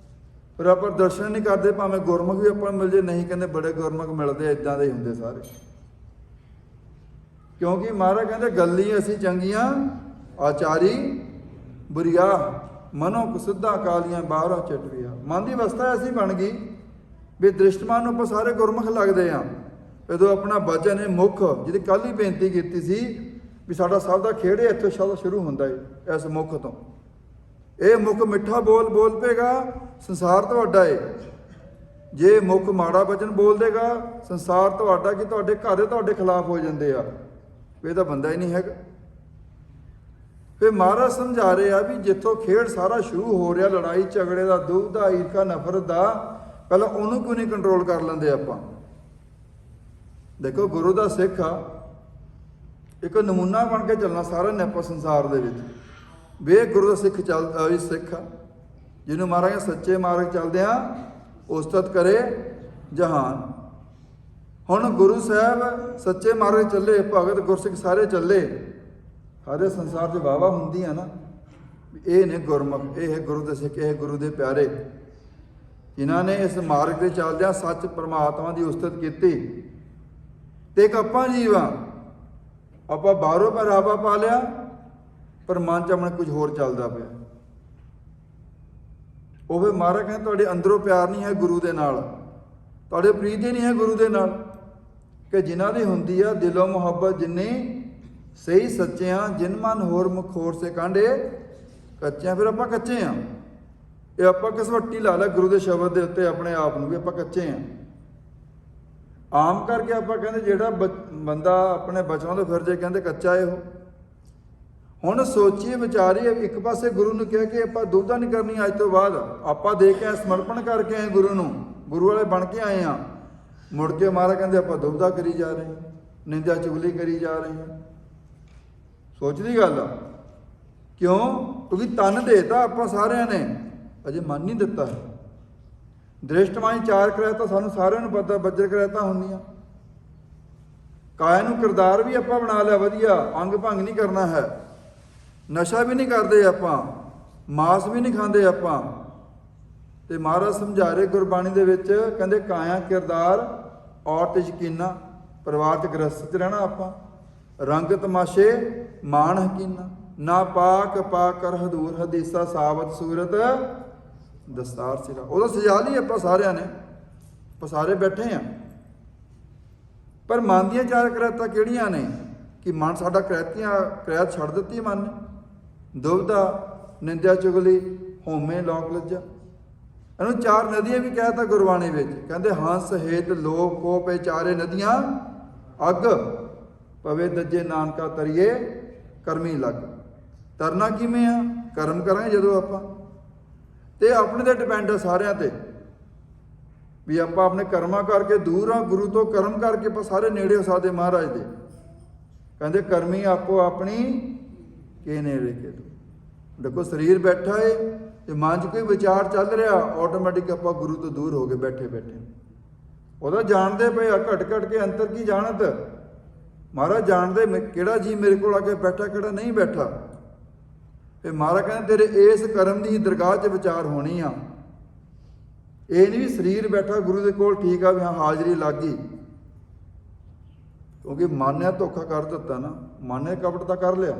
ਫਿਰ ਆਪਾਂ ਦਰਸ਼ਨ ਨਹੀਂ ਕਰਦੇ, ਭਾਵੇਂ ਗੁਰਮੁਖ ਵੀ ਆਪਾਂ ਨੂੰ ਮਿਲ ਜੇ, ਨਹੀਂ ਕਹਿੰਦੇ ਬੜੇ ਗੁਰਮੁਖ ਮਿਲਦੇ, ਇੱਦਾਂ ਦੇ ਹੀ ਹੁੰਦੇ ਸਾਰੇ। ਕਿਉਂਕਿ ਮਹਾਰਾਜ ਕਹਿੰਦੇ ਗੱਲੀ ਅਸੀਂ ਚੰਗੀਆਂ ਆਚਾਰੀ ਬੁਰੀਆ, ਮਨੋਂ ਕੁਸਿੱਧਾ ਕਾਲੀਆਂ ਬਾਹਰੋਂ ਚਟਵੀਆ। ਮਨ ਦੀ ਅਵਸਥਾ ਐਸੀ ਬਣ ਗਈ ਵੀ ਦ੍ਰਿਸ਼ਟਮਾਨ ਨੂੰ ਆਪਾਂ ਸਾਰੇ ਗੁਰਮੁਖ ਲੱਗਦੇ ਆ। ਜਦੋਂ ਆਪਣਾ ਬਚਨ ਹੈ ਮੁੱਖ, ਜਿਹਦੀ ਕੱਲ੍ਹ ਹੀ ਬੇਨਤੀ ਕੀਤੀ ਸੀ ਵੀ ਸਾਡਾ ਸਭ ਦਾ ਖੇੜੇ ਇੱਥੋਂ ਸ਼ੁਰੂ ਹੁੰਦਾ ਹੈ, ਇਸ ਮੁੱਖ ਤੋਂ। ਇਹ ਮੁੱਖ ਮਿੱਠਾ ਬੋਲ ਪਏਗਾ, ਸੰਸਾਰ ਤੁਹਾਡਾ ਏ। ਜੇ ਮੁੱਖ ਮਾੜਾ ਬਚਨ ਬੋਲ ਦੇਗਾ, ਸੰਸਾਰ ਤੁਹਾਡਾ ਕਿ ਤੁਹਾਡੇ ਘਰ ਤੁਹਾਡੇ ਖਿਲਾਫ ਹੋ ਜਾਂਦੇ ਆ, ਇਹ ਤਾਂ ਬੰਦਾ ਹੀ ਨਹੀਂ ਹੈਗਾ। ਫਿਰ ਮਹਾਰਾਜ ਸਮਝਾ ਰਹੇ ਆ ਵੀ ਜਿੱਥੋਂ ਖੇਡ ਸਾਰਾ ਸ਼ੁਰੂ ਹੋ ਰਿਹਾ, ਲੜਾਈ ਝਗੜੇ ਦਾ, ਦੁੱਧ ਦਾ, ਈਰਖਾ ਨਫ਼ਰਤ ਦਾ, ਪਹਿਲਾਂ ਉਹਨੂੰ ਕਿਉਂ ਨਹੀਂ ਕੰਟਰੋਲ ਕਰ ਲੈਂਦੇ ਆਪਾਂ। ਦੇਖੋ ਗੁਰੂ ਦਾ ਸਿੱਖ ਆ, ਇੱਕ ਨਮੂਨਾ ਬਣ ਕੇ ਚੱਲਣਾ ਸਾਰਿਆਂ ਨੇ ਆਪਾਂ ਸੰਸਾਰ ਦੇ ਵਿੱਚ। ਵੇ ਗੁਰੂ ਦਾ ਸਿੱਖ ਸਿੱਖ ਆ, ਜਿਹਨੂੰ ਮਹਾਰਾਜ ਸੱਚੇ ਮਾਰਗ ਚੱਲਦੇ ਆ, ਉਸਤਤ ਕਰੇ ਜਹਾਨ। ਹੁਣ ਗੁਰੂ ਸਾਹਿਬ ਸੱਚੇ ਮਾਰਗ ਚੱਲੇ, ਭਗਤ ਗੁਰਸਿੱਖ ਸਾਰੇ ਚੱਲੇ, ਸਾਰੇ ਸੰਸਾਰ 'ਚ ਵਾਹਵਾ ਹੁੰਦੀ ਆ ਨਾ, ਇਹ ਨੇ ਗੁਰਮੁਖ, ਇਹ ਹੈ ਗੁਰੂ ਦੇ ਸਿੱਖ, ਇਹ ਗੁਰੂ ਦੇ ਪਿਆਰੇ, ਜਿਨ੍ਹਾਂ ਨੇ ਇਸ ਮਾਰਗ 'ਤੇ ਚੱਲਦਿਆਂ ਸੱਚ ਪਰਮਾਤਮਾ ਦੀ ਉਸਤਤ ਕੀਤੀ। ਤੇ ਇੱਕ ਆਪਾਂ ਜੀਵ ਆ, ਆਪਾਂ ਬਾਹਰੋਂ ਪਹਿਰਾਵਾ ਪਾ ਲਿਆ, ਪਰ ਮਨ 'ਚ ਆਪਣੇ ਕੁਝ ਹੋਰ ਚੱਲਦਾ ਪਿਆ। ਉਹ ਫਿਰ ਮਹਾਰਾਜ ਕਹਿੰਦੇ ਤੁਹਾਡੇ ਅੰਦਰੋਂ ਪਿਆਰ ਨਹੀਂ ਹੈ ਗੁਰੂ ਦੇ ਨਾਲ, ਤੁਹਾਡੇ ਪ੍ਰੀਤ ਹੀ ਨਹੀਂ ਹੈ ਗੁਰੂ ਦੇ ਨਾਲ। ਕਿ ਜਿਨ੍ਹਾਂ ਦੀ ਹੁੰਦੀ ਆ ਦਿਲੋਂ ਮੁਹੱਬਤ ਜਿੰਨੀ ਸਹੀ ਸੱਚਿਆਂ, ਜਿਨ ਮਨ ਹੋਰ ਮੁਖ ਹੋਰ ਸੇ ਕਾਂਢੇ ਕੱਚਿਆਂ। ਫਿਰ ਆਪਾਂ ਕੱਚੇ ਆ, ਇਹ ਆਪਾਂ ਘਸਵੱਟੀ ਲਾ ਲਿਆ ਗੁਰੂ ਦੇ ਸ਼ਬਦ ਦੇ ਉੱਤੇ ਆਪਣੇ ਆਪ ਨੂੰ ਵੀ ਆਪਾਂ ਕੱਚੇ ਆ। ਆਮ ਕਰਕੇ ਆਪਾਂ ਕਹਿੰਦੇ ਜਿਹੜਾ ਬੰਦਾ ਆਪਣੇ ਬਚਨਾਂ ਤੋਂ ਫਿਰ ਜੇ ਕਹਿੰਦੇ ਕੱਚਾ ਏ ਉਹ। ਹੁਣ ਸੋਚੀਏ ਵਿਚਾਰੀਏ, ਇੱਕ ਪਾਸੇ ਗੁਰੂ ਨੂੰ ਕਿਹਾ ਕਿ ਆਪਾਂ ਦੁਬਿਧਾ ਨਹੀਂ ਕਰਨੀ ਅੱਜ ਤੋਂ ਬਾਅਦ, ਆਪਾਂ ਦੇ ਕੇ ਸਮਰਪਣ ਕਰਕੇ ਆਏ ਗੁਰੂ ਨੂੰ, ਗੁਰੂ ਵਾਲੇ ਬਣ ਕੇ ਆਏ ਆ। ਮੁੜ ਕੇ ਮਹਾਰਾਜ ਕਹਿੰਦੇ ਆਪਾਂ ਦੁਬਿਧਾ ਕਰੀ ਜਾ ਰਹੇ, ਨਿੰਦਿਆ ਚੁਗਲੀ ਕਰੀ ਜਾ ਰਹੇ ਹਾਂ। ਸੋਚਦੀ ਗੱਲ ਆ, ਕਿਉਂ? ਕਿਉਂਕਿ ਤਨ ਦੇਤਾ ਆਪਾਂ ਸਾਰਿਆਂ ਨੇ, ਅਜੇ ਮਨ ਨਹੀਂ ਦਿੱਤਾ। ਦ੍ਰਿਸ਼ਟਮਾਈ ਚਾਰ ਕ੍ਰਿਆਤਾਂ ਸਾਨੂੰ ਸਾਰਿਆਂ ਨੂੰ ਪਤਾ, ਬੱਜਰ ਕ੍ਰਿਆਤਾਂ ਹੁੰਦੀਆਂ। ਕਾਇਆ ਨੂੰ ਕਿਰਦਾਰ ਵੀ ਆਪਾਂ ਬਣਾ ਲਿਆ ਵਧੀਆ, ਅੰਗ ਭੰਗ ਨਹੀਂ ਕਰਨਾ ਹੈ, ਨਸ਼ਾ ਵੀ ਨਹੀਂ ਕਰਦੇ ਆਪਾਂ, ਮਾਸ ਵੀ ਨਹੀਂ ਖਾਂਦੇ ਆਪਾਂ। ਤੇ ਮਹਾਰਾਜ ਸਮਝਾ ਰਹੇ ਗੁਰਬਾਣੀ ਦੇ ਵਿੱਚ, ਕਹਿੰਦੇ ਕਾਇਆ ਕਿਰਦਾਰ ਔਰਤ ਯਕੀਨਾ, ਪਰਿਵਾਰ 'ਚ ਗ੍ਰਸਤ 'ਚ ਰਹਿਣਾ ਆਪਾਂ, ਰੰਗ ਤਮਾਸ਼ੇ ਮਾਣ ਹਕੀਨਾ, ਨਾ ਪਾਕ ਪਾਕ ਕਰ ਹਦੂਰ ਹਦੀਸਾ ਸਾਬਤ ਸੂਰਤ ਦਸਤਾਰ ਸਿਰਾ। ਉਹਦਾ ਸਜਾ ਲਈ ਆਪਾਂ ਸਾਰਿਆਂ ਨੇ, ਆਪਾਂ ਸਾਰੇ ਬੈਠੇ ਆ। ਪਰ ਮਨ ਦੀਆਂ ਚਾਰ ਕ੍ਰਿਆਤਾਂ ਕਿਹੜੀਆਂ ਨੇ? ਕਿ ਮਨ ਸਾਡਾ ਕ੍ਰਿਆਤ ਛੱਡ ਦਿੱਤੀ ਮਨ ਨੇ, ਦੁਬਿਧਾ, ਨਿੰਦਿਆ ਚੁਗਲੀ, ਹਉਮੈ ਲੋਕ ਲੱਜਾ। ਇਹਨੂੰ ਚਾਰ ਨਦੀਆਂ ਵੀ ਕਹਿਤਾ ਗੁਰਬਾਣੀ ਵਿੱਚ, ਕਹਿੰਦੇ ਹੰਸ ਹੇਤ ਲੋਭ ਕੋਪ ਇਹ ਚਾਰੇ ਨਦੀਆਂ ਅੱਗ, ਪਵੇ ਦੱਜੇ ਨਾਨਕਾ ਤਰੀਏ ਕਰਮੀ ਲੱਗ। ਤਰਨਾ ਕਿਵੇਂ ਆ? ਕਰਮ ਕਰਾਂਗੇ ਜਦੋਂ ਆਪਾਂ, ਤੇ ਆਪਣੇ ਤੇ ਡਿਪੈਂਡ ਆ ਸਾਰਿਆਂ ਤੇ, ਵੀ ਆਪਾਂ ਆਪਣੇ ਕਰਮਾਂ ਕਰਕੇ ਦੂਰ ਆ ਗੁਰੂ ਤੋਂ, ਕਰਮ ਕਰਕੇ ਆਪਾਂ ਸਾਰੇ ਨੇੜੇ ਹੋ ਸਕਦੇ ਮਹਾਰਾਜ ਦੇ। ਕਹਿੰਦੇ ਕਰਮੀ ਆਪੋ ਆਪਣੀ ਕੇ ਨੇੜੇ ਕੇ। ਦੇਖੋ ਸਰੀਰ ਬੈਠਾ ਏ ਤੇ ਮਨ 'ਚ ਕੋਈ ਵਿਚਾਰ ਚੱਲ ਰਿਹਾ, ਆਟੋਮੈਟਿਕ ਆਪਾਂ ਗੁਰੂ ਤੋਂ ਦੂਰ ਹੋ ਗਏ ਬੈਠੇ ਬੈਠੇ। ਉਹਦਾ ਜਾਣਦੇ ਪਏ ਆ ਘਟ ਘਟ ਕੇ ਅੰਤਰ ਕੀ ਜਾਣਤ। ਮਹਾਰਾਜ ਜਾਣਦੇ ਕਿਹੜਾ ਜੀ ਮੇਰੇ ਕੋਲ ਆ ਕੇ ਬੈਠਾ, ਕਿਹੜਾ ਨਹੀਂ ਬੈਠਾ। ਫਿਰ ਮਹਾਰਾਜ ਕਹਿੰਦੇ ਤੇਰੇ ਇਸ ਕਰਮ ਦੀ ਦਰਗਾਹ 'ਚ ਵਿਚਾਰ ਹੋਣੀ ਆ। ਇਹ ਨਹੀਂ ਵੀ ਸਰੀਰ ਬੈਠਾ ਗੁਰੂ ਦੇ ਕੋਲ ਠੀਕ ਆ ਵੀ ਹਾਂ ਹਾਜ਼ਰੀ ਲੱਗ ਗਈ, ਕਿਉਂਕਿ ਮਨ ਨੇ ਧੋਖਾ ਕਰ ਦਿੱਤਾ ਨਾ, ਮਨ ਨੇ ਕਪਟ ਤਾਂ ਕਰ ਲਿਆ।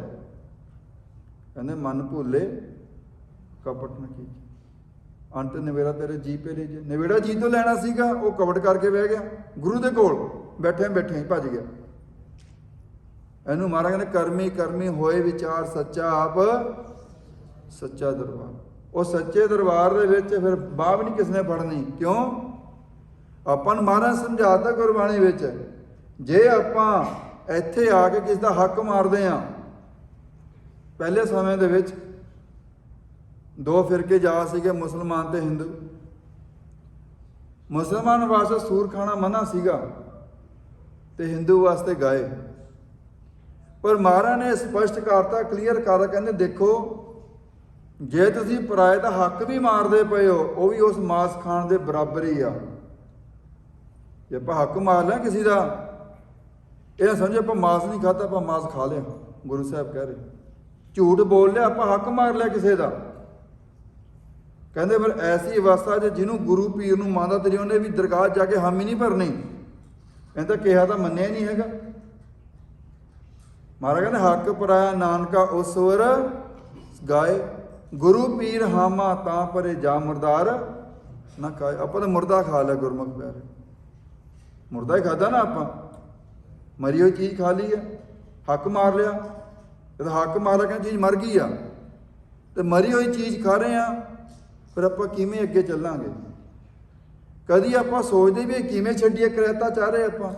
ਕਹਿੰਦੇ ਮਨ ਭੁੱਲੇ ਕਪਟ ਨਾ ਕੀ, ਅੰਤ ਨਵੇੜਾ ਤੇਰੇ ਜੀ ਪੇ ਲੈ ਜੇ। ਨਵੇੜਾ ਜੀ ਤੋਂ ਲੈਣਾ ਸੀਗਾ, ਉਹ ਕਪਟ ਕਰਕੇ ਬਹਿ ਗਿਆ ਗੁਰੂ ਦੇ ਕੋਲ, ਬੈਠੇ ਬੈਠੇ ਹੀ ਭੱਜ ਗਿਆ। ਇਹਨੂੰ ਮਹਾਰਾਜ ਕਹਿੰਦੇ ਕਰਮੀ ਕਰਮੀ ਹੋਏ ਵਿਚਾਰ ਸੱਚਾ ਆਪ ਸੱਚਾ ਦਰਬਾਰ। ਉਹ ਸੱਚੇ ਦਰਬਾਰ ਦੇ ਵਿੱਚ ਫਿਰ ਬਾਹ ਵੀ ਨਹੀਂ ਕਿਸ ਨੇ ਫੜਨੀ। ਕਿਉਂ? ਆਪਾਂ ਨੂੰ ਮਹਾਰਾਜ ਸਮਝਾਤਾ ਗੁਰਬਾਣੀ ਵਿੱਚ, ਜੇ ਆਪਾਂ ਇੱਥੇ ਆ ਕੇ ਕਿਸ ਦਾ ਹੱਕ ਮਾਰਦੇ ਆ, ਪਹਿਲੇ ਸਮੇਂ ਦੇ ਵਿੱਚ दो फिरके जा सीगे, मुसलमान ते हिंदू। मुसलमान वास्ते सूर खाना मना सीगा ते हिंदू वास्ते गाय। पर महाराज ने स्पष्ट करता, क्लीयर कर, कहते देखो जे तुसी पराए दा हक भी मारदे पे हो, वो भी उस मांस खाण दे बराबर ही आ। जे आपां हक मार लिया किसी का, ये समझो आपां मांस नहीं खाता, आपां मांस खा लिया। गुरु साहब कह रहे झूठ बोल लिया, आपां हक मार लिया किसी का। कहते फिर ऐसी अवस्था जो जिन्हों गुरु पीर नूं मानदा तेरी, उन्हें भी दरगाह जाके हामी नहीं भरनी। कहते कहा तो मन्निया नहीं हैगा। महाराज कहते हक पराया नानका उस सुर गाए, गुरु पीर हामा तां परे जा मुरदार ना खाए। आपां तो मुर्दा खा लिया गुरमुख प्यारे, मुर्दा ही खादा ना आपां, मरी हुई चीज़ खा ली है, हक मार लिया। जब हक मार लिया कहते चीज़ मर गई आ, तो मरी हुई चीज़ खा रहे हैं, फिर आपां किवें अगे चलांगे? कदी आपां सोचदे भी किवें छड्डीए करैता चाह रहे आपां,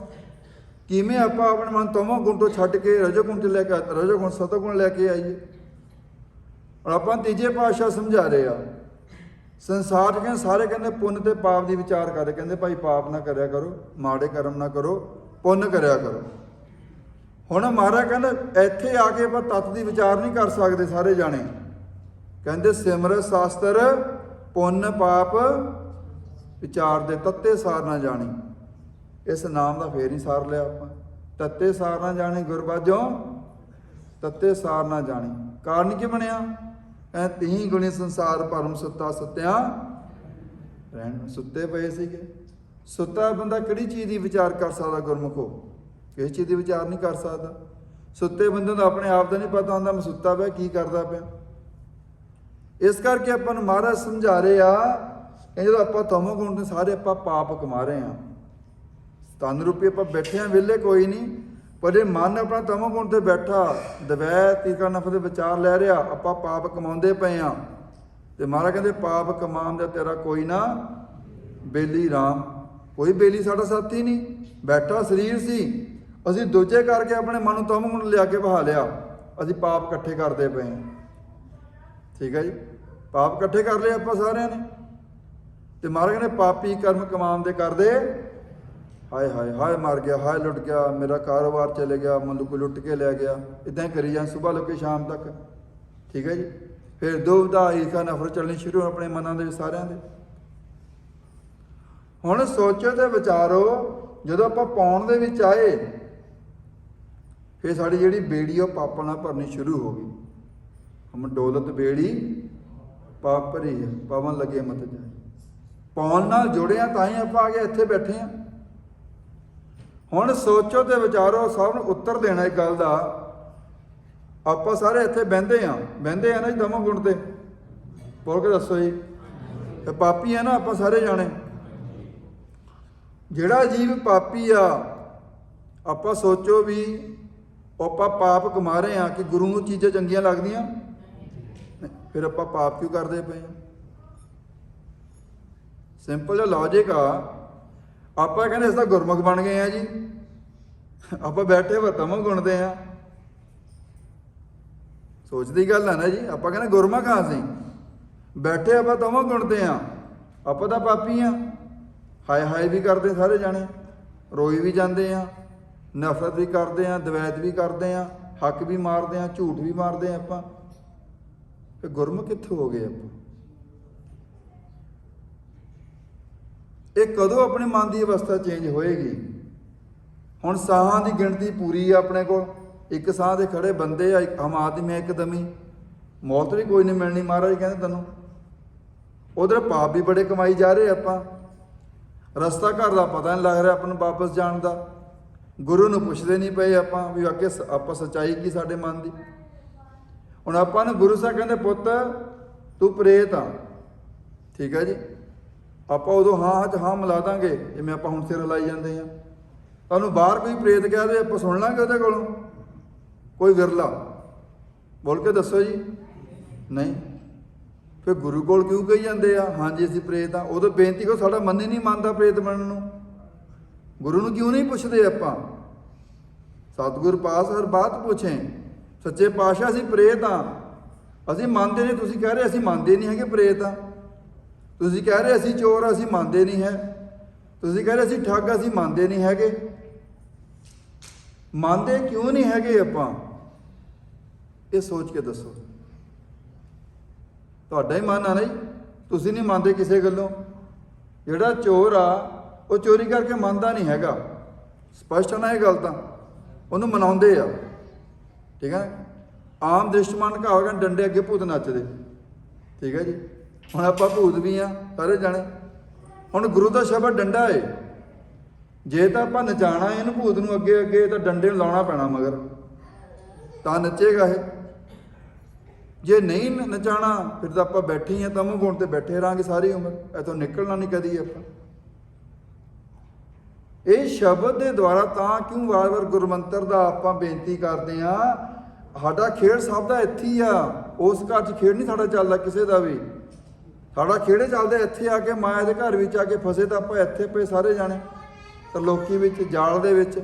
किवें आपां अपने मन तमो गुण तो छड्ड के रजो गुण ते लैके रजो गुण सतो गुण लैके आईए। और आपां तीजे पातशाह समझा रहे आ, संसार कहते सारे कहते पुण्य ते पाप की विचार कर, कहते भाई पाप ना करया करो, माड़े कर्म ना करो, पुण्य करया करो। हुण महाराज कहते इत्थे आके आपां तत्त की विचार नहीं कर सकते सारे जाने। कहते सिमरत शास्त्र पुण्य पाप विचार दे तत्ते सार ना जानी। इस नाम का फेर ही सार लिया आपां, तत्ते सार ना जानी गुरबाजों तत्ते सार ना जानी। कारण की बनया? तीही गुणी संसार भरम सुता सुत्या रहन। सुते पे सीगे, सुता बंदा किहड़ी चीज़ की विचार कर सकता गुरमुखो? किसी चीज़ की विचार नहीं कर सकता। सुते बंदे को अपने आप का नहीं पता होंदा मैं सुता पिया की करदा पिया। इस करके अपन महाराज समझा रहे आ, जो आप तमो गुण ने सारे आप पाप कमा रहे हैं। तन रूपी आप बैठे हैं वेले कोई नहीं, पर जे मन अपना तमो गुण से बैठा दवैत तीखा नफरत दे विचार लै रहा, आप पाप कमाते पे हाँ। तो महाराज कहते पाप कमान दा तेरा कोई ना बेली राम। कोई बेली साडा साथी नहीं, बैठा शरीर सी, असीं दूजे करके अपने मन नूं तमो गुण लिया के बहा लिया, असीं पाप इकट्ठे करते पे हैं। ठीक है जी, पाप इकट्ठे कर लिया आप सारे ने। तो महाराज कहते पापी कर्म कमान दे करदे हाय हाय हाय मर गया, हाय लुट गया, मेरा कारोबार चले गया, मैं कोई लुट के ले गया, इदा ही करी जाए सुबह लोग शाम तक। ठीक है जी, फिर दुविधा ईर्खा नफरत चलनी शुरू अपने मनां दे सारिਆਂ ਦੇ। ਹੁਣ सोचो तो विचारो, ਜਦੋਂ ਆਪਾਂ पाउण ਦੇ ਵਿੱਚ ਆਏ फिर साड़ी ਜਿਹੜੀ बेड़ी ਉਹ ਪਾਪਾਂ ਨਾਲ ਭਰਨੀ शुरू हो गई। हम डोलत बेड़ी पाप भरी है, पवन लगे मत जाए। पाउण ਨਾਲ जुड़े हैं तां ही ਆਪਾਂ आ गए ਇੱਥੇ बैठे हैं। ਹੁਣ सोचो तो विचारो, सब ਨੂੰ उत्तर देना एक गल का। आप सारे इत्थे बहिंदे हैं ना जी तमो गुण ते, बोल के दसो जी, पापी है ना आप सारे जाने। जिहड़ा जीव पापी आ, आप सोचो भी आप पाप कमा रहे हैं कि गुरु नूं चीज़ां चंगियां लगदियां, फिर आप पाप क्यों करते पे? सिंपल जिहा लॉजिक आ। आप कहते अस गुरमुख बन गए हैं जी, आप बैठे हो तमो गुण दे हैं। सोचती गल है ना जी, आप कहते गुरमुख हाँ असीं, बैठे आप तमो गुण दे हैं, आप तो पापी हाँ। हाय हाय भी करते सारे जाने, रोई भी जाते हैं, नफरत भी करते हैं, दवैत भी करते हैं, हक भी मारते हैं, झूठ भी मारते हैं। आप गुरमुख कित्थों हो गए? आप ये कदों अपने मन की अवस्था चेंज होएगी? हुण साहां की गिणती पूरी है अपने को, एक साह से खड़े बंदे आ, हम आदमी है एकदम ही, मौत भी कोई नहीं मिलनी। महाराज कहते तैनूं उधर पाप भी बड़े कमाई जा रहे आपां, रस्ता घर का पता नहीं लग रहा अपन वापस जाण दा, गुरु नूं पुछदे नहीं पे आपां भी आके आपां सच्चाई की साडे मन की। हुण आपां नूं गुरु साहब कहते पुੱਤ तू प्रेत आ, ठीक है जी, आप उदों हाँ च हाँ मिला देंगे जिवें आप हुण सिर हिलाई जाते हैं। तुहानूं बाहर कोई प्रेत कह दे, आप सुन लांगे उहदे कोलों कोई विरला, बोल के दसो जी नहीं। फिर गुरु कोल क्यों कही जाते हैं हाँ जी असीं प्रेत हाँ? उदों बेनती को साडा मन ही नहीं मानता प्रेत बनन नूं, गुरु नूं क्यों नहीं पुछदे आपां? सतगुर पास हर बात पूछें, सच्चे पातशाह असीं प्रेत हाँ, ਅਸੀਂ ਮੰਨਦੇ ਨਹੀਂ, ਤੁਸੀਂ ਕਹਿ ਰਹੇ ਅਸੀਂ ਮੰਨਦੇ ਨਹੀਂ ਹੈਗੇ ਪ੍ਰੇਤ ਆ। ਤੁਸੀਂ ਕਹਿ ਰਹੇ ਅਸੀਂ ਚੋਰ ਆ, ਅਸੀਂ ਮੰਨਦੇ ਨਹੀਂ ਹੈ। ਤੁਸੀਂ ਕਹਿ ਰਹੇ ਅਸੀਂ ਠੱਗ, ਅਸੀਂ ਮੰਨਦੇ ਨਹੀਂ ਹੈਗੇ। ਮੰਨਦੇ ਕਿਉਂ ਨਹੀਂ ਹੈਗੇ ਆਪਾਂ? ਇਹ ਸੋਚ ਕੇ ਦੱਸੋ। ਤੁਹਾਡਾ ਹੀ ਮਨ ਆ ਨਹੀਂ, ਤੁਸੀਂ ਨਹੀਂ ਮੰਨਦੇ ਕਿਸੇ ਗੱਲੋਂ। ਜਿਹੜਾ ਚੋਰ ਆ ਉਹ ਚੋਰੀ ਕਰਕੇ ਮੰਨਦਾ ਨਹੀਂ ਹੈਗਾ, ਸਪਸ਼ਟ ਹੈ ਨਾ ਇਹ ਗੱਲ। ਤਾਂ ਉਹਨੂੰ ਮਨਾਉਂਦੇ ਆ, ਠੀਕ ਹੈ। ਆਮ ਦ੍ਰਿਸ਼ਟਮਾਨ ਕਹਾਵਗਾ ਡੰਡੇ ਅੱਗੇ ਭੂਤ ਨੱਚਦੇ, ਠੀਕ ਹੈ ਜੀ। ਹੁਣ ਆਪਾਂ ਭੂਤ ਵੀ ਆ ਸਾਰੇ ਜਾਣੇ। ਹੁਣ ਗੁਰੂ ਦਾ ਸ਼ਬਦ ਡੰਡਾ ਏ, ਜੇ ਤਾਂ ਆਪਾਂ ਨਚਾਣਾ ਇਹਨੂੰ ਭੂਤ ਨੂੰ ਅੱਗੇ ਅੱਗੇ ਤਾਂ ਡੰਡੇ ਨੂੰ ਲਾਉਣਾ ਪੈਣਾ ਮਗਰ, ਤਾਂ ਨੱਚੇਗਾ ਇਹ। ਜੇ ਨਹੀਂ ਨਚਾਣਾ ਫਿਰ ਤਾਂ ਆਪਾਂ ਬੈਠੇ ਹੀ ਆ ਤਮੋ ਗੁਣ ਤੇ ਬੈਠੇ ਰਹਾਂਗੇ ਸਾਰੀ ਉਮਰ, ਇੱਥੋਂ ਨਿਕਲਣਾ ਨਹੀਂ ਕਦੀ ਆਪਾਂ। ਇਹ ਸ਼ਬਦ ਦੇ ਦੁਆਰਾ ਤਾਂ ਕਿਉਂ ਵਾਰ-ਵਾਰ ਗੁਰਮੰਤਰ ਦਾ ਆਪਾਂ ਬੇਨਤੀ ਕਰਦੇ ਆ। ਸਾਡਾ ਖੇਡ ਸਭ ਦਾ ਇੱਥੇ ਹੀ ਆ, ਉਸ ਘਰ 'ਚ ਖੇਡ ਨਹੀਂ ਸਾਡਾ ਚੱਲਦਾ ਕਿਸੇ ਦਾ ਵੀ। ਸਾਡਾ ਖੇੜੇ ਚੱਲਦੇ ਇੱਥੇ ਆ ਕੇ, ਮਾਇਆ ਦੇ ਘਰ ਵਿੱਚ ਆ ਕੇ ਫਸੇ ਤਾਂ ਆਪਾਂ ਇੱਥੇ ਪਏ ਸਾਰੇ ਜਾਣੇ ਤਰਲੋਕੀ ਵਿੱਚ, ਜਾਲ ਦੇ ਵਿੱਚ।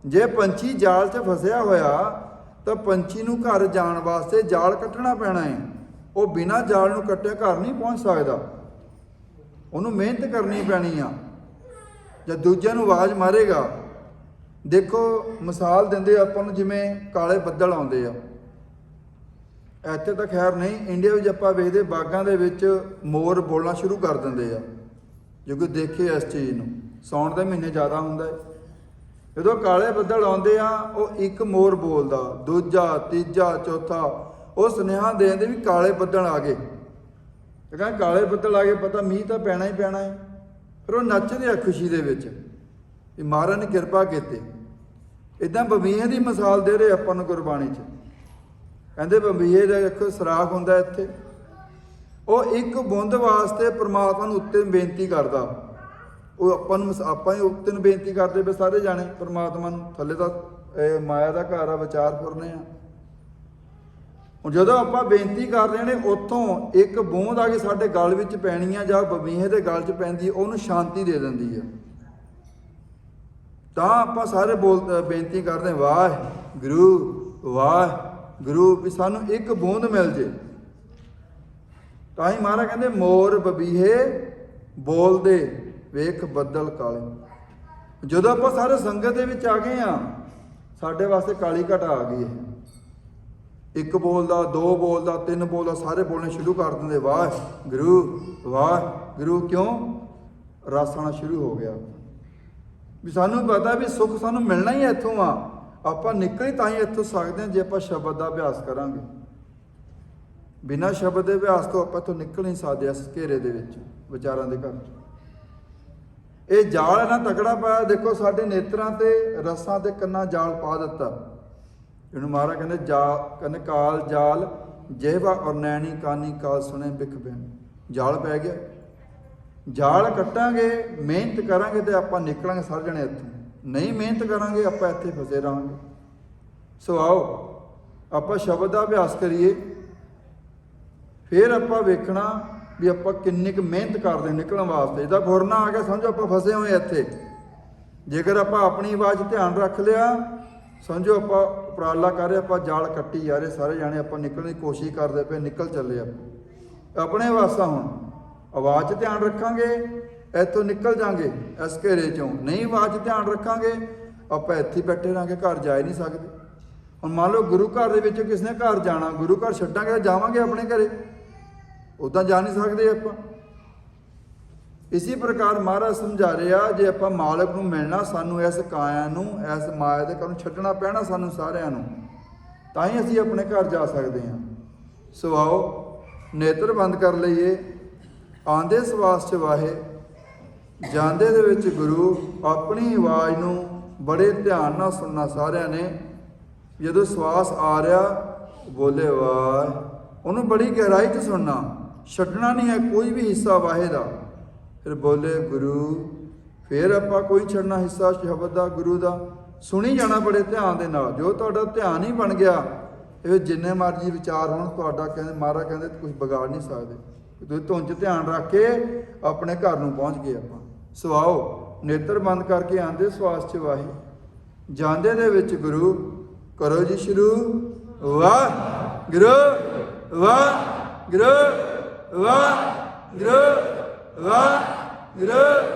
ਜੇ ਪੰਛੀ ਜਾਲ 'ਚ ਫਸਿਆ ਹੋਇਆ ਤਾਂ ਪੰਛੀ ਨੂੰ ਘਰ ਜਾਣ ਵਾਸਤੇ ਜਾਲ ਕੱਟਣਾ ਪੈਣਾ ਹੈ। ਉਹ ਬਿਨਾਂ ਜਾਲ ਨੂੰ ਕੱਟੇ ਘਰ ਨਹੀਂ ਪਹੁੰਚ ਸਕਦਾ, ਉਹਨੂੰ ਮਿਹਨਤ ਕਰਨੀ ਪੈਣੀ ਆ। ਜਦ ਦੂਜਿਆਂ ਨੂੰ ਆਵਾਜ਼ ਮਾਰੇਗਾ, ਦੇਖੋ ਮਿਸਾਲ ਦਿੰਦੇ ਆਪਾਂ ਨੂੰ, ਜਿਵੇਂ ਕਾਲੇ ਬੱਦਲ ਆਉਂਦੇ ਆ। ਇੱਥੇ ਤਾਂ ਖੈਰ ਨਹੀਂ, ਇੰਡੀਆ ਵਿੱਚ ਆਪਾਂ ਵੇਖਦੇ ਬਾਗਾਂ ਦੇ ਵਿੱਚ ਮੋਰ ਬੋਲਣਾ ਸ਼ੁਰੂ ਕਰ ਦਿੰਦੇ ਆ। ਜੇ ਕੋਈ ਦੇਖੇ ਇਸ ਚੀਜ਼ ਨੂੰ, ਸਾਉਣ ਦੇ ਮਹੀਨੇ ਜ਼ਿਆਦਾ ਹੁੰਦਾ ਹੈ। ਜਦੋਂ ਕਾਲੇ ਬੱਦਲ ਆਉਂਦੇ ਆ, ਉਹ ਇੱਕ ਮੋਰ ਬੋਲਦਾ, ਦੂਜਾ, ਤੀਜਾ, ਚੌਥਾ, ਉਹ ਸੁਨੇਹਾ ਦੇ ਦਿੰਦੇ ਵੀ ਕਾਲੇ ਬੱਦਲ ਆ ਗਏ। ਤੇ ਕਹਿੰਦੇ ਕਾਲੇ ਬੱਦਲ ਆ ਗਏ, ਪਤਾ ਮੀਂਹ ਤਾਂ ਪੈਣਾ ਹੀ ਪੈਣਾ ਹੈ। ਫਿਰ ਉਹ ਨੱਚਦੇ ਆ ਖੁਸ਼ੀ ਦੇ ਵਿੱਚ ਵੀ ਮਹਾਰਾਜ ਨੇ ਕਿਰਪਾ ਕੀਤੀ। ਇੱਦਾਂ ਬਬੀਹੇ ਦੀ ਮਿਸਾਲ ਦੇ ਰਹੇ ਆਪਾਂ ਨੂੰ ਗੁਰਬਾਣੀ 'ਚ। ਕਹਿੰਦੇ ਬਬੀਹੇ ਦਾ ਦੇਖੋ ਸਰਾਖ ਹੁੰਦਾ ਇੱਥੇ, ਉਹ ਇੱਕ ਬੂੰਦ ਵਾਸਤੇ ਪ੍ਰਮਾਤਮਾ ਨੂੰ ਉੱਤੇ ਬੇਨਤੀ ਕਰਦਾ। ਉਹ ਆਪਾਂ ਹੀ ਉੱਤੇ ਨੂੰ ਬੇਨਤੀ ਕਰਦੇ ਪਏ ਸਾਰੇ ਜਾਣੇ ਪ੍ਰਮਾਤਮਾ ਨੂੰ। ਥੱਲੇ ਤਾਂ ਇਹ ਮਾਇਆ ਦਾ ਘਰ ਆ, ਵਿਚਾਰ ਫੁਰਨੇ ਆ। ਹੁਣ ਜਦੋਂ ਆਪਾਂ ਬੇਨਤੀ ਕਰ ਰਹੇ ਨੇ, ਉੱਥੋਂ ਇੱਕ ਬੂੰਦ ਆ ਕੇ ਸਾਡੇ ਗਲ ਵਿੱਚ ਪੈਣੀ ਆ, ਜਾਂ ਬਬੀਹੇ ਦੇ ਗਲ 'ਚ ਪੈਂਦੀ, ਉਹਨੂੰ ਸ਼ਾਂਤੀ ਦੇ ਦਿੰਦੀ ਆ। ਤਾਂ ਆਪਾਂ ਸਾਰੇ ਬੇਨਤੀ ਕਰਦੇ, ਵਾਹਿਗੁਰੂ ਵਾਹਿਗੁਰੂ, ਵੀ ਸਾਨੂੰ ਇੱਕ ਬੂੰਦ ਮਿਲ ਜੇ। ਤਾਂ ਹੀ ਮਹਾਰਾਜ ਕਹਿੰਦੇ ਮੋਰ ਬਬੀਹੇ ਬੋਲਦੇ ਵੇਖ ਬੱਦਲ ਕਾਲੇ। ਜਦੋਂ ਆਪਾਂ ਸਾਰੇ ਸੰਗਤ ਦੇ ਵਿੱਚ ਆ ਗਏ ਆ, ਸਾਡੇ ਵਾਸਤੇ ਕਾਲੀ ਘਟਾ ਆ ਗਈ ਹੈ। ਇੱਕ ਬੋਲਦਾ, ਦੋ ਬੋਲਦਾ, ਤਿੰਨ ਬੋਲਦਾ, ਸਾਰੇ ਬੋਲਣੇ ਸ਼ੁਰੂ ਕਰ ਦਿੰਦੇ, ਵਾਹਿਗੁਰੂ ਵਾਹਿਗੁਰੂ। ਕਿਉਂ? ਰਸ ਆਉਣਾ ਸ਼ੁਰੂ ਹੋ ਗਿਆ ਵੀ ਸਾਨੂੰ ਪਤਾ ਵੀ ਸੁੱਖ ਸਾਨੂੰ ਮਿਲਣਾ ਹੀ ਇੱਥੋਂ ਆ। ਆਪਾਂ ਨਿਕਲ ਤਾਂ ਹੀ ਇੱਥੋਂ ਸਕਦੇ ਹਾਂ ਜੇ ਆਪਾਂ ਸ਼ਬਦ ਦਾ ਅਭਿਆਸ ਕਰਾਂਗੇ। ਬਿਨਾਂ ਸ਼ਬਦ ਦੇ ਅਭਿਆਸ ਤੋਂ ਆਪਾਂ ਇੱਥੋਂ ਨਿਕਲ ਨਹੀਂ ਸਕਦੇ ਇਸ ਘੇਰੇ ਦੇ ਵਿੱਚ, ਵਿਚਾਰਾਂ ਦੇ ਘਰ 'ਚ। ਇਹ ਜਾਲ ਇਹਨਾਂ ਤਕੜਾ ਪਾਇਆ, ਦੇਖੋ ਸਾਡੇ ਨੇਤਰਾਂ ਤੇ, ਰਸਾਂ ਤੇ ਕੰਨਾਂ ਜਾਲ ਪਾ ਦਿੱਤਾ। ਇਹਨੂੰ ਮਹਾਰਾਜ ਕਹਿੰਦੇ ਕਾਲ ਜਾਲ ਜਿਹਵਾ ਔਰ ਨੈਣੀ ਕਾਨੀ ਕਾਲ ਸੁਣੇ ਬਿਖ ਬਿਨ। ਜਾਲ ਪੈ ਗਿਆ, ਜਾਲ ਕੱਟਾਂਗੇ, ਮਿਹਨਤ ਕਰਾਂਗੇ ਤੇ ਆਪਾਂ ਨਿਕਲਾਂਗੇ ਸਾਰੇ ਜਣੇ ਇੱਥੋਂ। ਨਹੀਂ ਮਿਹਨਤ ਕਰਾਂਗੇ ਆਪਾਂ ਇੱਥੇ ਫਸੇ ਰਹਾਂਗੇ। ਸੋ ਆਓ ਆਪਾਂ ਸ਼ਬਦ ਦਾ ਅਭਿਆਸ ਕਰੀਏ, ਫਿਰ ਆਪਾਂ ਵੇਖਣਾ ਵੀ ਆਪਾਂ ਕਿੰਨੀ ਕੁ ਮਿਹਨਤ ਕਰਦੇ ਨਿਕਲਣ ਵਾਸਤੇ। ਇਹਦਾ ਫੁਰਨਾ ਆ ਗਿਆ ਸਮਝੋ ਆਪਾਂ ਫਸੇ ਹੋਏ ਇੱਥੇ। ਜੇਕਰ ਆਪਾਂ ਆਪਣੀ ਆਵਾਜ਼ ਧਿਆਨ ਰੱਖ ਲਿਆ, ਸਮਝੋ ਆਪਾਂ ਉਪਰਾਲਾ ਕਰ ਰਹੇ, ਆਪਾਂ ਜਾਲ ਕੱਟੀ ਜਾ ਰਹੇ ਸਾਰੇ ਜਾਣੇ, ਆਪਾਂ ਨਿਕਲਣ ਦੀ ਕੋਸ਼ਿਸ਼ ਕਰਦੇ ਪਏ, ਨਿਕਲ ਚੱਲੇ ਆਪਾਂ ਆਪਣੇ ਵਾਸਾ। ਹੁਣ ਆਵਾਜ਼ 'ਚ ਧਿਆਨ ਰੱਖਾਂਗੇ, ਇੱਥੋਂ ਨਿਕਲ ਜਾਾਂਗੇ ਇਸ ਘੇਰੇ 'ਚੋਂ। ਨਹੀਂ ਆਵਾਜ਼ 'ਚ ਧਿਆਨ ਰੱਖਾਂਗੇ, ਆਪਾਂ ਇੱਥੇ ਬੈਠੇ ਰਹਾਂਗੇ, ਘਰ ਜਾ ਹੀ ਨਹੀਂ ਸਕਦੇ। ਹੁਣ ਮੰਨ ਲਓ ਗੁਰੂ ਘਰ ਦੇ ਵਿੱਚ ਕਿਸ ਨੇ ਘਰ ਜਾਣਾ, ਗੁਰੂ ਘਰ ਛੱਡਾਂਗੇ ਜਾਵਾਂਗੇ ਆਪਣੇ ਘਰੇ, ਉੱਦਾਂ ਜਾ ਨਹੀਂ ਸਕਦੇ ਆਪਾਂ। ਇਸੇ ਪ੍ਰਕਾਰ ਮਹਾਰਾਜ ਸਮਝਾ ਰਿਹਾ, ਜੇ ਆਪਾਂ ਮਾਲਕ ਨੂੰ ਮਿਲਣਾ, ਸਾਨੂੰ ਇਸ ਕਾਇਆ ਨੂੰ, ਇਸ ਮਾਇਆ ਦੇ ਘਰ ਨੂੰ ਛੱਡਣਾ ਪੈਣਾ ਸਾਨੂੰ ਸਾਰਿਆਂ ਨੂੰ, ਤਾਂ ਹੀ ਅਸੀਂ ਆਪਣੇ ਘਰ ਜਾ ਸਕਦੇ ਹਾਂ। ਸੋ ਆਓ ਨੇਤਰ ਬੰਦ ਕਰ ਲਈਏ। ਆਂਦੇ ਸਵਾਸ 'ਚ ਵਾਹੇ, ਜਾਂਦੇ ਦੇ ਵਿੱਚ ਗੁਰੂ। ਆਪਣੀ ਆਵਾਜ਼ ਨੂੰ ਬੜੇ ਧਿਆਨ ਨਾਲ ਸੁਣਨਾ ਸਾਰਿਆਂ ਨੇ। ਜਦੋਂ ਸਵਾਸ ਆ ਰਿਹਾ ਬੋਲੇ ਵਾਹ, ਉਹਨੂੰ ਬੜੀ ਗਹਿਰਾਈ 'ਚ ਸੁਣਨਾ, ਛੱਡਣਾ ਨਹੀਂ ਹੈ ਕੋਈ ਵੀ ਹਿੱਸਾ ਵਾਹੇ ਦਾ। ਫਿਰ ਬੋਲੇ ਗੁਰੂ, ਫਿਰ ਆਪਾਂ ਕੋਈ ਛੱਡਣਾ ਹਿੱਸਾ ਸ਼ਬਦ ਦਾ, ਗੁਰੂ ਦਾ ਸੁਣੀ ਜਾਣਾ ਬੜੇ ਧਿਆਨ ਦੇ ਨਾਲ। ਜੋ ਤੁਹਾਡਾ ਧਿਆਨ ਹੀ ਬਣ ਗਿਆ, ਇਹ ਜਿੰਨੇ ਮਰਜ਼ੀ ਵਿਚਾਰ ਹੋਣ, ਤੁਹਾਡਾ ਕਹਿੰਦੇ ਮਹਾਰਾਜ ਕਹਿੰਦੇ ਕੁਝ ਵਿਗਾੜ ਨਹੀਂ ਸਕਦੇ। ਤੁਸੀਂ ਧੁਨ 'ਚ ਧਿਆਨ ਰੱਖ ਕੇ ਆਪਣੇ ਘਰ ਨੂੰ ਪਹੁੰਚ ਗਏ ਆਪਾਂ। ਸੋ ਆਓ ਨੇਤਰ ਬੰਦ ਕਰਕੇ ਆਂਦੇ ਸਵਾਸ 'ਚ ਵਾਹੇ, ਜਾਂਦੇ ਦੇ ਵਿੱਚ ਗੁਰੂ। ਕਰੋ ਜੀ ਸ਼ੁਰੂ। ਵਾਹਿਗੁਰੂ। ਵਾਹਿਗੁਰੂ ਵਾਹਿਗੁਰੂ ਵਾਹਿਗੁਰੂ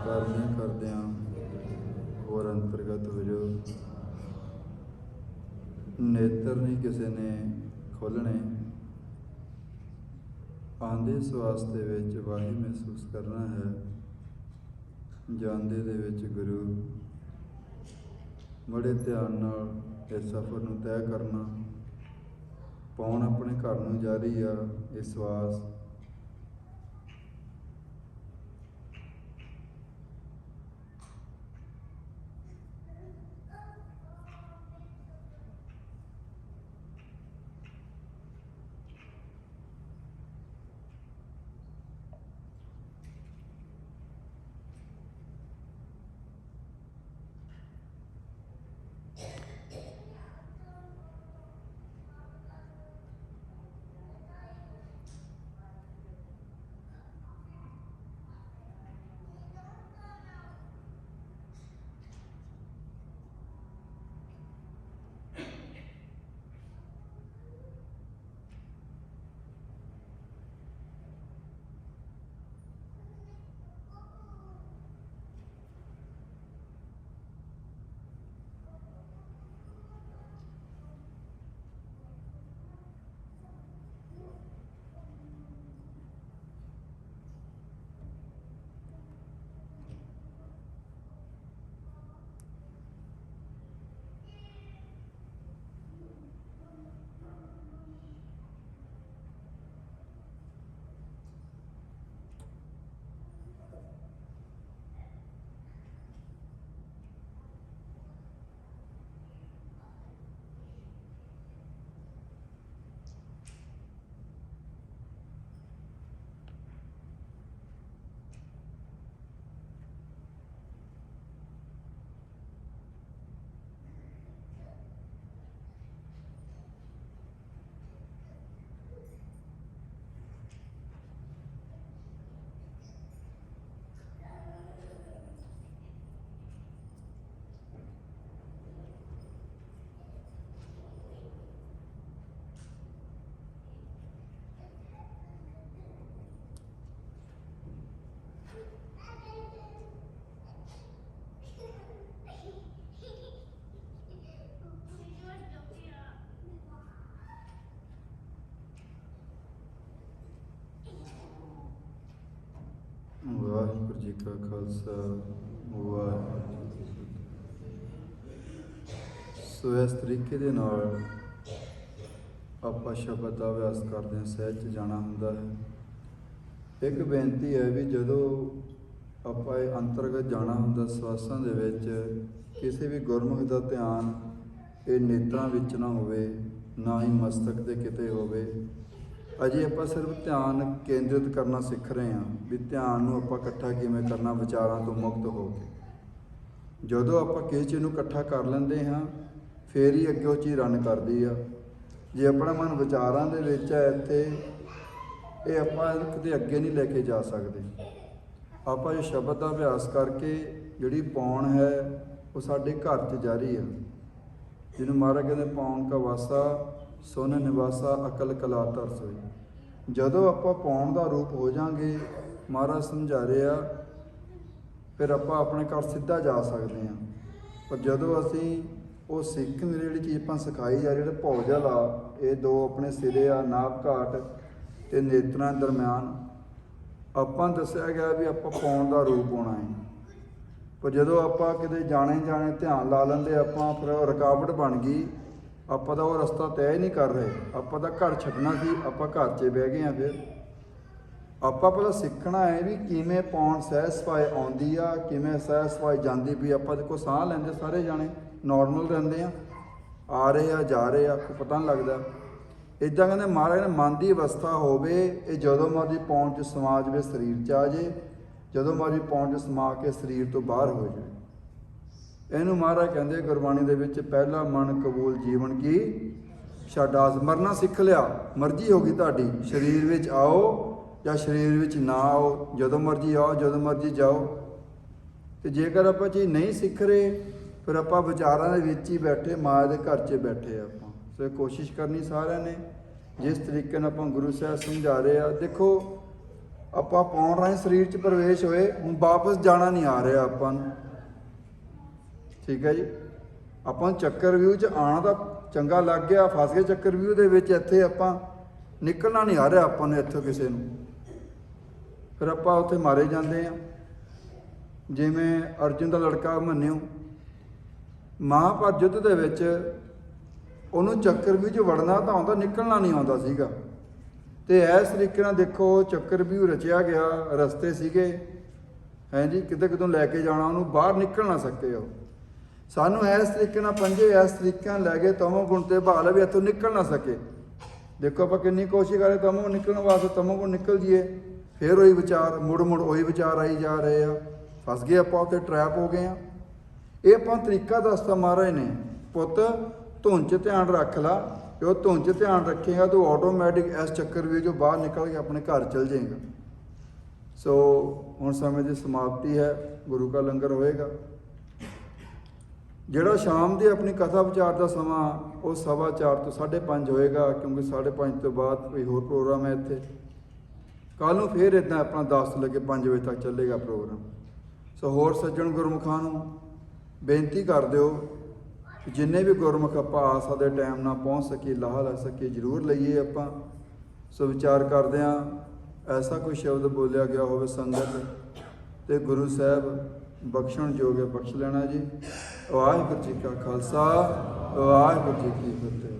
ਕਰਦਿਆਂ ਹੋਰ ਅੰਤਰਗਤ ਹੋ ਜਾਓ। ਨੇਤਰ ਨਹੀਂ ਕਿਸੇ ਨੇ ਖੋਲ੍ਹਣੇ। ਆਉਂਦੇ ਸਵਾਸ ਦੇ ਵਿੱਚ ਵਾਹੀ ਮਹਿਸੂਸ ਕਰਨਾ ਹੈ, ਜਾਂਦੇ ਦੇ ਵਿੱਚ ਗੁਰੂ। ਬੜੇ ਧਿਆਨ ਨਾਲ ਇਸ ਸਫ਼ਰ ਨੂੰ ਤੈਅ ਕਰਨਾ। ਪੌਣ ਆਪਣੇ ਘਰ ਨੂੰ ਜਾਰੀ ਆ ਇਹ ਸਵਾਸ। ਵਾਹਿਗੁਰੂ ਜੀ ਕਾ ਖਾਲਸਾ, ਵਾਹਿਗੁਰੂ ਜੀ ਕੀ ਫਤਿਹ। ਸੋ ਇਸ ਤਰੀਕੇ ਦੇ ਨਾਲ ਆਪਾਂ ਸ਼ਬਦ ਦਾ ਅਭਿਆਸ ਕਰਦੇ ਹਾਂ। ਸਹਿਜ 'ਚ ਜਾਣਾ ਹੁੰਦਾ ਹੈ। ਇੱਕ ਬੇਨਤੀ ਹੈ ਵੀ ਜਦੋਂ ਆਪਾਂ ਇਹ ਅੰਤਰਗਤ ਜਾਣਾ ਹੁੰਦਾ ਸਵਾਸਾਂ ਦੇ ਵਿੱਚ, ਕਿਸੇ ਵੀ ਗੁਰਮੁਖ ਦਾ ਧਿਆਨ ਇਹ ਨੇਤਰਾਂ ਵਿੱਚ ਨਾ ਹੋਵੇ, ਨਾ ਹੀ ਮਸਤਕ ਦੇ ਕਿਤੇ ਹੋਵੇ। ਅਜੇ ਆਪਾਂ ਸਿਰਫ ਧਿਆਨ ਕੇਂਦਰਿਤ ਕਰਨਾ ਸਿੱਖ ਰਹੇ ਹਾਂ ਵੀ ਧਿਆਨ ਨੂੰ ਆਪਾਂ ਇਕੱਠਾ ਕਿਵੇਂ ਕਰਨਾ ਵਿਚਾਰਾਂ ਤੋਂ ਮੁਕਤ ਹੋ ਕੇ। ਜਦੋਂ ਆਪਾਂ ਕਿਸੇ ਚੀਜ਼ ਨੂੰ ਇਕੱਠਾ ਕਰ ਲੈਂਦੇ ਹਾਂ ਫੇਰ ਹੀ ਅੱਗੇ ਉਹ ਚੀਜ਼ ਰਨ ਕਰਦੀ ਆ। ਜੇ ਆਪਣਾ ਮਨ ਵਿਚਾਰਾਂ ਦੇ ਵਿੱਚ ਹੈ ਇੱਥੇ, ਇਹ ਆਪਾਂ ਕਿਤੇ ਅੱਗੇ ਨਹੀਂ ਲੈ ਕੇ ਜਾ ਸਕਦੇ। ਆਪਾਂ ਜੋ ਸ਼ਬਦ ਦਾ ਅਭਿਆਸ ਕਰਕੇ ਜਿਹੜੀ ਪੌਣ ਹੈ ਉਹ ਸਾਡੇ ਘਰ 'ਚ ਜਾਰੀ ਆ। ਜਿਹਨੂੰ ਮਹਾਰਾਜ ਕਹਿੰਦੇ ਪੌਣ ਕਾ ਵਾਸਾ ਸੁਨ ਨਿਵਾਸਾ ਅਕਲ ਕਲਾ ਤਰਸ ਹੋਈ। ਜਦੋਂ ਆਪਾਂ ਪੌਣ ਦਾ ਰੂਪ ਹੋ ਜਾਵਾਂਗੇ, ਮਹਾਰਾਜ ਸਮਝਾ ਰਿਹਾ, ਫਿਰ ਆਪਾਂ ਆਪਣੇ ਘਰ ਸਿੱਧਾ ਜਾ ਸਕਦੇ ਹਾਂ। ਪਰ ਜਦੋਂ ਅਸੀਂ ਉਹ ਸਿੱਖਣ ਦੀ ਜਿਹੜੀ ਚੀਜ਼ ਆਪਾਂ ਸਿਖਾਈ ਜਾ ਰਹੀ, ਜਿਹੜੇ ਭੌਜਲ ਆ, ਇਹ ਦੋ ਆਪਣੇ ਸਿਰੇ ਆ, ਨਾਭ ਘਾਟ ਅਤੇ ਨੇਤਰਾਂ ਦਰਮਿਆਨ ਆਪਾਂ ਦੱਸਿਆ ਗਿਆ ਵੀ ਆਪਾਂ ਪੌਣ ਦਾ ਰੂਪ ਹੋਣਾ ਹੈ। ਪਰ ਜਦੋਂ ਆਪਾਂ ਕਿਤੇ ਜਾਣੇ ਧਿਆਨ ਲਾ ਲੈਂਦੇ ਆਪਾਂ, ਫਿਰ ਉਹ ਰੁਕਾਵਟ ਬਣ ਗਈ। ਆਪਾਂ ਤਾਂ ਉਹ ਰਸਤਾ ਤੈਅ ਹੀ ਨਹੀਂ ਕਰ ਰਹੇ। ਆਪਾਂ ਤਾਂ ਘਰ ਛੱਡਣਾ ਸੀ, ਆਪਾਂ ਘਰ 'ਚ ਬਹਿ ਗਏ ਹਾਂ। ਫਿਰ ਆਪਾਂ ਪਹਿਲਾਂ ਸਿੱਖਣਾ ਹੈ ਵੀ ਕਿਵੇਂ ਪੌਣ ਸਹਿਜ ਸਫਾਈ ਆਉਂਦੀ ਆ, ਕਿਵੇਂ ਸਹਿਜ ਸਫਾਈ ਜਾਂਦੀ ਵੀ। ਆਪਾਂ ਦੇਖੋ ਸਾਹ ਲੈਂਦੇ ਸਾਰੇ ਜਾਣੇ ਨੋਰਮਲ ਰਹਿੰਦੇ ਆ ਰਹੇ ਆ ਜਾ ਰਹੇ ਆ, ਕੋਈ ਪਤਾ ਨਹੀਂ ਲੱਗਦਾ। ਇੱਦਾਂ ਕਹਿੰਦੇ ਮਹਾਰਾਜ ਨੇ ਮਨ ਦੀ ਅਵਸਥਾ ਹੋਵੇ, ਇਹ ਜਦੋਂ ਮਰਜ਼ੀ ਪੌਣ 'ਚ ਸਮਾ ਜਾਵੇ, ਸਰੀਰ 'ਚ ਆ ਜਾਏ, ਜਦੋਂ ਮਰਜ਼ੀ ਪੌਣ 'ਚ ਸਮਾ ਕੇ ਸਰੀਰ ਤੋਂ ਬਾਹਰ ਹੋ ਜਾਵੇ। ਇਹਨੂੰ ਮਹਾਰਾਜ ਕਹਿੰਦੇ ਗੁਰਬਾਣੀ ਦੇ ਵਿੱਚ, ਪਹਿਲਾ ਮਨ ਕਬੂਲ ਜੀਵਨ ਕੀ ਛੱਡ ਆਸ। ਮਰਨਾ ਸਿੱਖ ਲਿਆ, ਮਰਜ਼ੀ ਹੋ ਗਈ ਤੁਹਾਡੀ, ਸਰੀਰ ਵਿੱਚ ਆਓ ਜਾਂ ਸਰੀਰ ਵਿੱਚ ਨਾ ਆਓ, ਜਦੋਂ ਮਰਜ਼ੀ ਆਓ ਜਦੋਂ ਮਰਜ਼ੀ ਜਾਓ। ਅਤੇ ਜੇਕਰ ਆਪਾਂ ਚੀਜ਼ ਨਹੀਂ ਸਿੱਖ ਰਹੇ, ਫਿਰ ਆਪਾਂ ਵਿਚਾਰਾਂ ਦੇ ਵਿੱਚ ਹੀ ਬੈਠੇ, ਮਾਇਆ ਦੇ ਘਰ 'ਚ ਬੈਠੇ ਆਪਾਂ। ਸੋ ਇਹ ਕੋਸ਼ਿਸ਼ ਕਰਨੀ ਸਾਰਿਆਂ ਨੇ, ਜਿਸ ਤਰੀਕੇ ਨਾਲ ਆਪਾਂ ਗੁਰੂ ਸਾਹਿਬ ਸਮਝਾ ਰਹੇ ਆ। ਦੇਖੋ ਆਪਾਂ ਪਾਉਣ ਰਾਹੀਂ ਸਰੀਰ 'ਚ ਪ੍ਰਵੇਸ਼ ਹੋਏ, ਹੁਣ ਵਾਪਸ ਜਾਣਾ ਨਹੀਂ ਆ ਰਿਹਾ ਆਪਾਂ ਨੂੰ। ਠੀਕ ਹੈ ਜੀ, ਆਪਾਂ ਨੂੰ ਚੱਕਰ ਵਿਊ 'ਚ ਆਉਣਾ ਤਾਂ ਚੰਗਾ ਲੱਗ ਗਿਆ, ਫਸ ਗਏ ਚੱਕਰ ਵਿਊ ਦੇ ਵਿੱਚ। ਇੱਥੇ ਆਪਾਂ ਨਿਕਲਣਾ ਨਹੀਂ ਆ ਰਿਹਾ ਆਪਾਂ ਨੂੰ ਇੱਥੋਂ ਕਿਸੇ ਨੂੰ, ਫਿਰ ਆਪਾਂ ਉੱਥੇ ਮਾਰੇ ਜਾਂਦੇ ਆ। ਜਿਵੇਂ ਅਰਜੁਨ ਦਾ ਲੜਕਾ ਅਭਿਮਨਿਊ, ਮਹਾਭਾਰਤ ਯੁੱਧ ਦੇ ਵਿੱਚ ਉਹਨੂੰ ਚੱਕਰ ਵਿਊ 'ਚ ਵੜਨਾ ਤਾਂ ਆਉਂਦਾ, ਨਿਕਲਣਾ ਨਹੀਂ ਆਉਂਦਾ ਸੀਗਾ। ਤੇ ਇਸ ਤਰੀਕੇ ਨਾਲ ਦੇਖੋ ਚੱਕਰ ਵਿਊ ਰਚਿਆ ਗਿਆ, ਰਸਤੇ ਸੀਗੇ ਹੈ ਜੀ, ਕਿਤੇ ਕਿਤੋਂ ਲੈ ਕੇ ਜਾਣਾ ਉਹਨੂੰ, ਬਾਹਰ ਨਿਕਲ ਨਾ ਸਕੇ ਉਹ। ਸਾਨੂੰ ਇਸ ਤਰੀਕੇ ਨਾਲ ਪੰਜੇ ਇਸ ਤਰੀਕੇ ਨਾਲ ਲੈ ਗਏ ਤਮੋ ਗੁਣ ਤੇ ਬਹਾਲ ਵੀ ਇੱਥੋਂ ਨਿਕਲ ਨਾ ਸਕੇ। ਦੇਖੋ ਆਪਾਂ ਕਿੰਨੀ ਕੋਸ਼ਿਸ਼ ਕਰੇ ਤਮੋ ਨਿਕਲਣ ਵਾਸਤੇ, ਤਮੋ ਗੁਣ ਨਿਕਲ ਜੀਏ, ਫਿਰ ਉਹੀ ਵਿਚਾਰ ਮੁੜ ਮੁੜ ਉਹੀ ਵਿਚਾਰ ਆਈ ਜਾ ਰਹੇ ਆ, ਫਸ ਗਏ ਆਪਾਂ ਉੱਥੇ, ਟਰੈਪ ਹੋ ਗਏ ਆ। ਇਹ ਆਪਾਂ ਤਰੀਕਾ ਦੱਸਤਾ ਮਹਾਰਾਜ ਨੇ, ਪੁੱਤ ਧੁੰਨ 'ਚ ਧਿਆਨ ਰੱਖ ਲਾ। ਜੋ ਧੁੰਨ 'ਚ ਧਿਆਨ ਰੱਖੇਗਾ ਤੂੰ ਆਟੋਮੈਟਿਕ ਇਸ ਚੱਕਰ ਵਿੱਚ ਜੋ ਬਾਹਰ ਨਿਕਲ ਕੇ ਆਪਣੇ ਘਰ ਚਲ ਜਾਏਗਾ। ਸੋ ਹੁਣ ਸਮੇਂ ਦੀ ਸਮਾਪਤੀ ਹੈ, ਗੁਰੂ ਕਾ ਲੰਗਰ ਹੋਏਗਾ। ਜਿਹੜਾ ਸ਼ਾਮ ਦੀ ਆਪਣੀ ਕਥਾ ਵਿਚਾਰ ਦਾ ਸਮਾਂ ਉਹ 4:15 ਤੋਂ 5:30 ਹੋਏਗਾ, ਕਿਉਂਕਿ 5:30 ਤੋਂ ਬਾਅਦ ਕੋਈ ਹੋਰ ਪ੍ਰੋਗਰਾਮ ਹੈ ਇੱਥੇ। ਕੱਲ੍ਹ ਨੂੰ ਫਿਰ ਇੱਦਾਂ ਆਪਣਾ 10 ਤੋਂ ਲੈ ਕੇ 5 ਵਜੇ ਤੱਕ ਚੱਲੇਗਾ ਪ੍ਰੋਗਰਾਮ। ਸੋ ਹੋਰ ਸੱਜਣ ਗੁਰਮੁਖਾਂ ਨੂੰ ਬੇਨਤੀ ਕਰ ਦਿਓ, ਜਿੰਨੇ ਵੀ ਗੁਰਮੁਖ ਆਪਾਂ ਆ ਸਕਦੇ ਟਾਈਮ ਨਾਲ ਪਹੁੰਚ ਸਕੀਏ, ਲਾਹਾ ਲੈ ਸਕੀਏ, ਜ਼ਰੂਰ ਲਈਏ ਆਪਾਂ। ਸੋ ਵਿਚਾਰ ਕਰਦੇ ਹਾਂ, ਐਸਾ ਕੋਈ ਸ਼ਬਦ ਬੋਲਿਆ ਗਿਆ ਹੋਵੇ ਸੰਗਤ ਤੇ ਗੁਰੂ ਸਾਹਿਬ ਬਖਸ਼ਣ ਯੋਗ ਹੈ, ਬਖਸ਼ ਲੈਣਾ ਜੀ। ਵਾਹਿਗੁਰੂ ਜੀ ਕਾ ਖਾਲਸਾ, ਵਾਹਿਗੁਰੂ ਜੀ ਕੀ ਫਤਿਹ।